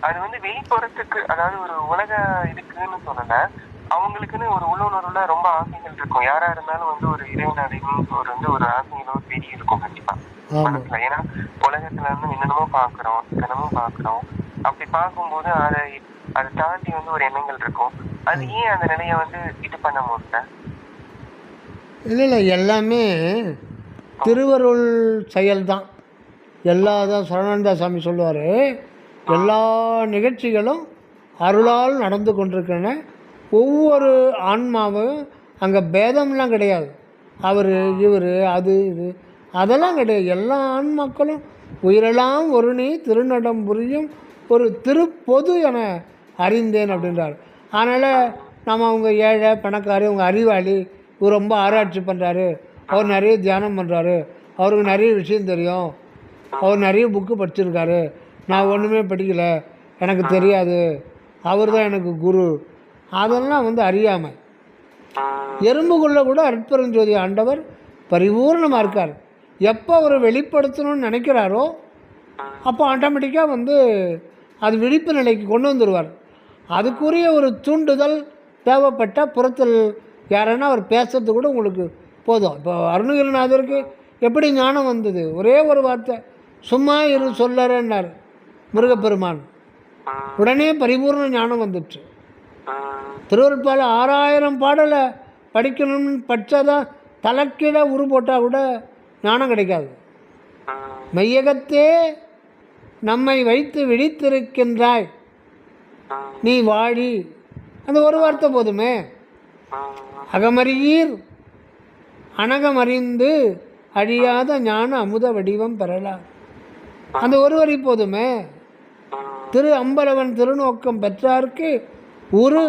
S1: அது வந்து வெளிப்புறத்துக்கு, அதாவது ஒரு உலக இதுக்குன்னு சொல்லல, அவங்களுக்குன்னு ஒரு உள்ளுணர்வுல ரொம்ப ஆசைகள் இருக்கும். யாரா இருந்தாலும் வந்து ஒரு இறைவன் அடையணும் ஒரு ஆசைகளோ பெரிய இருக்கும் கண்டிப்பா மனசுல. ஏன்னா உலகத்துல இருந்து என்னென்னமோ பாக்குறோம். அப்படி பார்க்கும்போது அதை தாண்டி வந்து ஒரு எண்ணங்கள் இருக்கும். அது ஏன் அந்த நிலையை வந்து இது பண்ண முடியல?
S2: இல்லை எல்லாமே திருவருள் செயல்தான். எல்லாதான் சரணானந்த சாமி சொல்லுவார், எல்லா நிகழ்ச்சிகளும் அருளால் நடந்து கொண்டிருக்கின்றன. ஒவ்வொரு ஆன்மாவும் அங்கே பேதம்லாம் கிடையாது, அவர் இவர் அது இது அதெல்லாம் கிடையாது. எல்லா ஆன்மாக்களும் உயிரெல்லாம் ஒரு நீ திருநடம் புரியும் ஒரு திருப்பொது என அறிந்தேன் அப்படின்றார். அதனால் நம்ம அவங்க ஏழை பணக்காரி, அவங்க அறிவாளி, இவர் ரொம்ப ஆராய்ச்சி பண்ணுறாரு, அவர் நிறைய தியானம் பண்ணுறாரு, அவருக்கு நிறைய விஷயம் தெரியும், அவர் நிறைய புக்கு படிச்சிருக்காரு, நான் ஒன்றுமே படிக்கலை, எனக்கு தெரியாது, அவர் தான் எனக்கு குரு, அதெல்லாம் வந்து அறியாமல். எறும்புக்குள்ளே கூட அற்பெருஞ்சோதி ஆண்டவர் பரிபூர்ணமாக இருக்கார். எப்போ அவர் வெளிப்படுத்தணும்னு நினைக்கிறாரோ அப்போ ஆட்டோமேட்டிக்காக வந்து அது விழிப்பு நிலைக்கு கொண்டு வந்துடுவார். அதுக்குரிய ஒரு தூண்டுதல் தேவைப்பட்ட புறத்தில் யாருன்னா அவர் பேசுறது கூட உங்களுக்கு போதும். இப்போ அருணகிரிநாதருக்கு எப்படி ஞானம் வந்தது? ஒரே ஒரு வார்த்தை, சும்மா இரு சொல்லறன்னார் முருகப்பெருமான். உடனே பரிபூர்ண ஞானம் வந்துடுச்சு. திருவருட்பால 6000 பாடலை படிக்கணும்னு படித்தாதான் தலைக்கீழ உரு போட்டால் கூட ஞானம் கிடைக்காது. மையகத்தே நம்மை வைத்து விழித்திருக்கின்றாய் நீ வாழி, அந்த ஒரு வார்த்தை போதுமே. அகமறியீர் அனகமறிந்து அழியாத ஞான அமுத வடிவம் பெறலாம், அந்த ஒரு வரி போதுமே. திரு அம்பலவன் திருநோக்கம் பெற்றார்க்கு ஒரு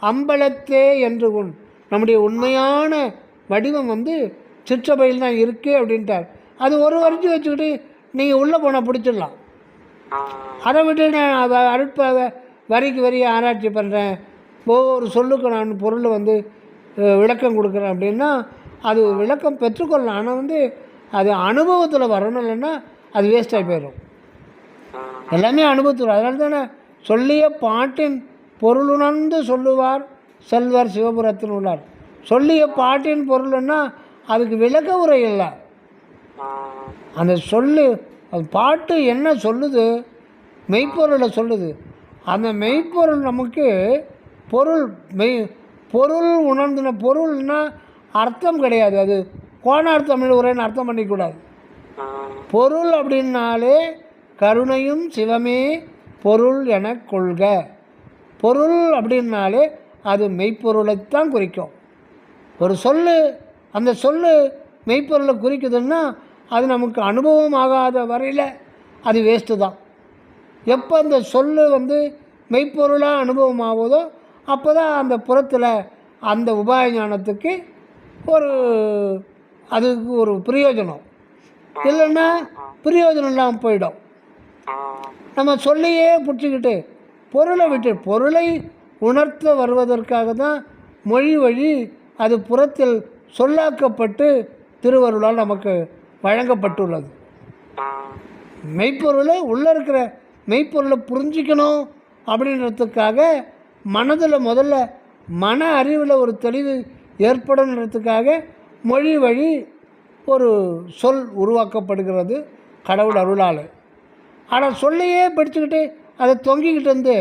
S2: அம்பலத்தே என்று நம்முடைய உண்மையான வடிவம் வந்து சிற்றபையில் தான் இருக்குது அப்படின்ட்டார். அது ஒரு வரிச்சு வச்சுக்கிட்டு நீங்கள் உள்ளே போனால் பிடிச்சிடலாம். அதை விட்டு நான் அருட்பாவை வரிக்கு வரி ஆராய்ச்சி பண்ணுறேன், ஒவ்வொரு சொல்லுக்கு நான் பொருள் வந்து விளக்கம் கொடுக்குறேன் அப்படின்னா அது விளக்கம் பெற்றுக்கொள்ளலாம். ஆனால் வந்து அது அனுபவத்தில் வரணும், இல்லைன்னா அது வேஸ்டாகி போயிடும். எல்லாமே அனுபவத்தில். அதனால தானே சொல்லிய பாட்டின் பொருளுணர்ந்து சொல்லுவார் செல்வர் சிவபுரத்தின் உள்ளார். சொல்லிய பாட்டின் பொருள்னா அதுக்கு விளக்க உரை இல்லை. அந்த சொல்லு அது பாட்டு என்ன சொல்லுது, மெய்ப்பொருளை சொல்லுது. அந்த மெய்ப்பொருள் நமக்கு பொருள் பொருள் உணர்ந்தின பொருள்னா அர்த்தம் கிடையாது. அது கோணார் தமிழ் உரைன்னு அர்த்தம் பண்ணிக்கூடாது. பொருள் அப்படின்னாலே கருணையும் சிவமே பொருள் என கொள்க. பொருள் அப்படின்னாலே அது மெய்ப்பொருளைத்தான் குறிக்கும். ஒரு சொல்லு, அந்த சொல்லு மெய்ப்பொருளை குறிக்குதுன்னா அது நமக்கு அனுபவம் ஆகாத வரையில் அது வேஸ்ட்டு தான். எப்போ அந்த சொல்லு வந்து மெய்ப்பொருளாக அனுபவம் ஆகுதோ அப்போ தான் அந்த புறத்தில் அந்த உபாய ஞானத்துக்கு அதுக்கு ஒரு பிரயோஜனம். இல்லைன்னா பிரயோஜனம் இல்லாமல் போயிடும். நம்ம சொல்லையே பிடிச்சிக்கிட்டு பொருளை விட்டு பொருளை உணர்த்த வருவதற்காக தான் மொழி வழி அது புறத்தில் சொல்லாக்கப்பட்டு திருவருளால் நமக்கு வழங்கப்பட்டுள்ளது. மெய்ப்பொருளை உள்ளே இருக்கிற மெய்ப்பொருளை புரிஞ்சிக்கணும் அப்படின்றதுக்காக மனதில் முதல்ல மன அறிவில் ஒரு தெளிவு ஏற்படணுன்றதுக்காக மொழி வழி ஒரு சொல் உருவாக்கப்படுகிறது கடவுள் அருளால். ஆனால் சொல்லையே படிச்சுக்கிட்டு அதை தொங்கிக்கிட்டு வந்து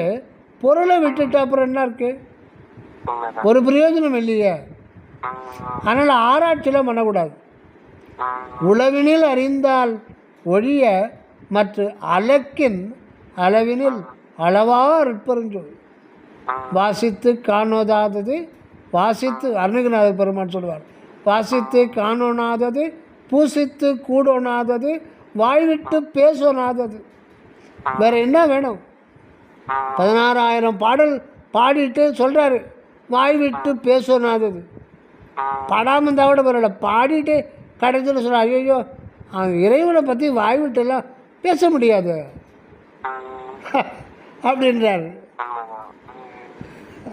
S2: பொருளை விட்டுட்டு அப்புறம் என்ன இருக்குது? ஒரு பிரயோஜனம் இல்லையே. அதனால் ஆராய்ச்சியில் பண்ணக்கூடாது. உளவினில் அறிந்தால் ஒழிய மற்ற அலக்கின் அளவினில் அளவா அற்பருஞ்சொல் வாசித்து காணோதாதது வாசித்து அருணகிரிநாத பெருமான் சொல்லுவார், வாசித்து காணோனாதது பூசித்து கூடோனாதது வாய்விட்டு பேசோனாதது. வேறு என்ன வேணும்? 16000 பாடல் பாடிட்டு சொல்கிறாரு வாய் விட்டு பேசோனாதது. பாடாமல் இருந்தால் கூட பரவாயில்ல, பாடிட்டு கடைசியில் சொல்கிறார் ஐயோ இறைவனை பற்றி வாய் விட்டுலாம் பேச முடியாது அப்படின்றாரு.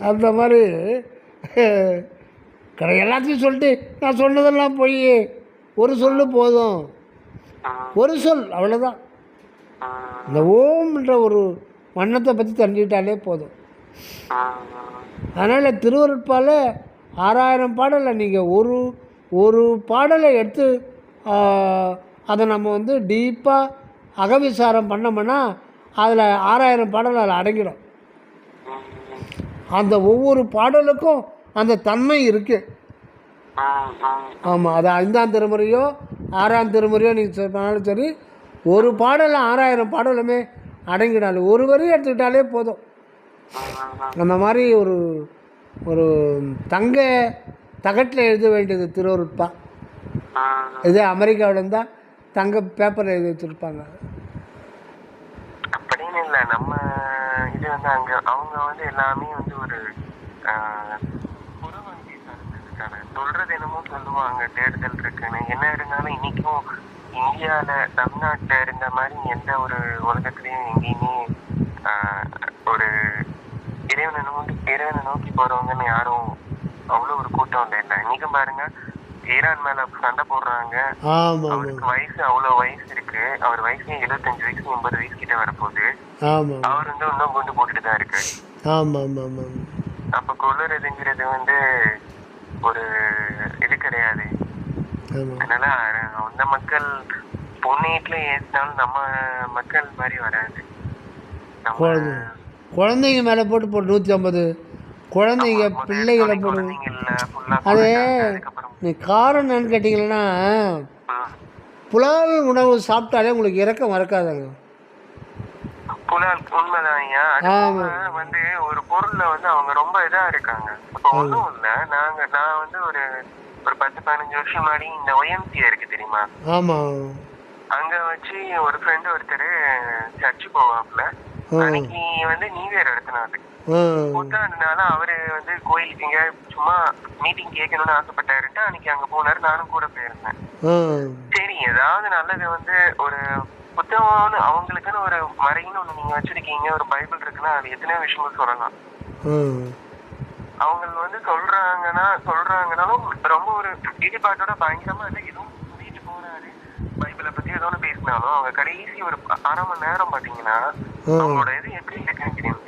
S2: அந்த மாதிரி எல்லாத்தையும் சொல்லிட்டு நான் சொன்னதெல்லாம் போய் ஒரு சொல்லு போதும், ஒரு சொல் அவ்வளோதான். இந்த ஓம்ன்ற ஒரு வண்ணத்தை பற்றி தெரிஞ்சுக்கிட்டாலே போதும். அதனால் திருவருட்பால 6000 பாடலில் நீங்கள் ஒரு பாடலை எடுத்து அதை நம்ம வந்து டீப்பாக அகவிசாரம் பண்ணோம்னா அதில் 6000 பாடல் அதில் அடங்கிடும். அந்த ஒவ்வொரு பாடலுக்கும் அந்த தன்மை இருக்குது. ஆமாம், அது 5ஆம் திருமுறையோ 6ஆம் திருமுறையோ நீங்கள் சொன்னாலும் சரி, ஒரு பாடலில் 6000 பாடலுமே அடங்கிடாலும் ஒரு வரி எடுத்துக்கிட்டாலே போதும். அந்த மாதிரி ஒரு தங்க தகட்டில் எழுத வேண்டியது திருவருட்பா. இதே அமெரிக்காவில் இருந்தால் தங்க பேப்பரில் எழுதி வச்சுருப்பாங்க.
S1: அப்படின்னு இல்லை, நம்ம இது வந்து அங்கே அவங்க வந்து எல்லாமே வந்து ஒரு புறவங்கி சார்ந்ததுக்கான சொல்கிறது என்னமோ சொல்லுவாங்க, தேடுதல் இருக்குன்னு. என்ன இருந்தாலும் இன்றைக்கும் இந்தியாவில் தமிழ்நாட்டில் இருந்த மாதிரி எந்த ஒரு உலகத்துலேயும் எங்கேயுமே ஒரு இறைவனை நோக்கி போகிறவங்கன்னு யாரும் அவ்வளோ ஒரு கூட்டம் இல்லை. இன்றைக்கும் பாருங்க, ஈரான் மேலே சண்டை போடுறாங்க. அவருக்கு வயசு அவ்வளோ வயசு இருக்கு, அவர் வயசு 75 வயசு 80 வயசு கிட்ட வரப்போகுது. அவர் வந்து இன்னும் குண்டு போட்டுட்டு தான் இருக்கு.
S2: ஆமாம் ஆமாம் ஆமாம்.
S1: அப்போ கொள்ளுறதுங்கிறது வந்து ஒரு இது கிடையாது.
S2: ஆமாம்.
S1: அதனால அந்த மக்கள் பொண்ணீட்டுல ஏற்றினாலும் நம்ம மக்கள் மாதிரி வராது. நம்ம
S2: குழந்தைங்க மேலே போட்டு 150 குழந்தைங்க பிள்ளைகளை போட்டு
S1: குழந்தைங்கள்ல ஃபுல்லா
S2: அது
S1: அதுக்கப்புறம்
S2: நீ காரணம் என்னன்னு கேட்டிங்கன்னா புலால் உணவு சாப்பிட்டாலே உங்களுக்கு இறக்கம் மறக்காதாங்க.
S1: புலால் உண்மைதான் ஐயா. அது போக வந்து ஒரு பொருள்ல வந்து அவங்க ரொம்ப இதா இருக்காங்க. இப்ப ஒண்ணும் இல்ல, நான் வந்து ஒரு 10-15 வருஷம் முன்னாடி இந்த OMCA இருக்கு தெரியுமா?
S2: ஆமாம்.
S1: அங்க வச்சு ஒரு ஃப்ரெண்ட் ஒருத்தர் சர்ச்சு போவாப்ல. அன்னைக்கு வந்து நியூ இயர் நடத்தினாரு. புத்தாண்டுனால அவரு வந்து கோயிலுக்கு இங்க சும்மா மீட்டிங் கேட்கணும்னு ஆசைப்பட்டாருன்ட்டு அன்னைக்கு அங்க போனாரு. நானும் கூட போயிருந்தேன். சரி, ஏதாவது நல்லது வந்து ஒரு புத்தகம்னு அவங்களுக்குன்னு ஒரு மறைன்னு ஒண்ணு நீங்க வச்சிருக்கீங்க, ஒரு பைபிள் இருக்குன்னா அது எத்தனையோ விஷயங்கள் சொல்லலாம். அவங்க வந்து சொல்றாங்கனாலும் ரொம்ப ஒரு ஈடுபாட்டோட பயங்கரமா இல்லை எதுவும் சொல்லிட்டு போறாரு. பைபிளை பத்தி ஏதோ ஒன்று பேசினாலும் அவங்க கடைசி ஒரு 1/2 மணி நேரம் பாத்தீங்கன்னா அவங்களோட இது எப்படி இருக்குன்னு தெரியும்.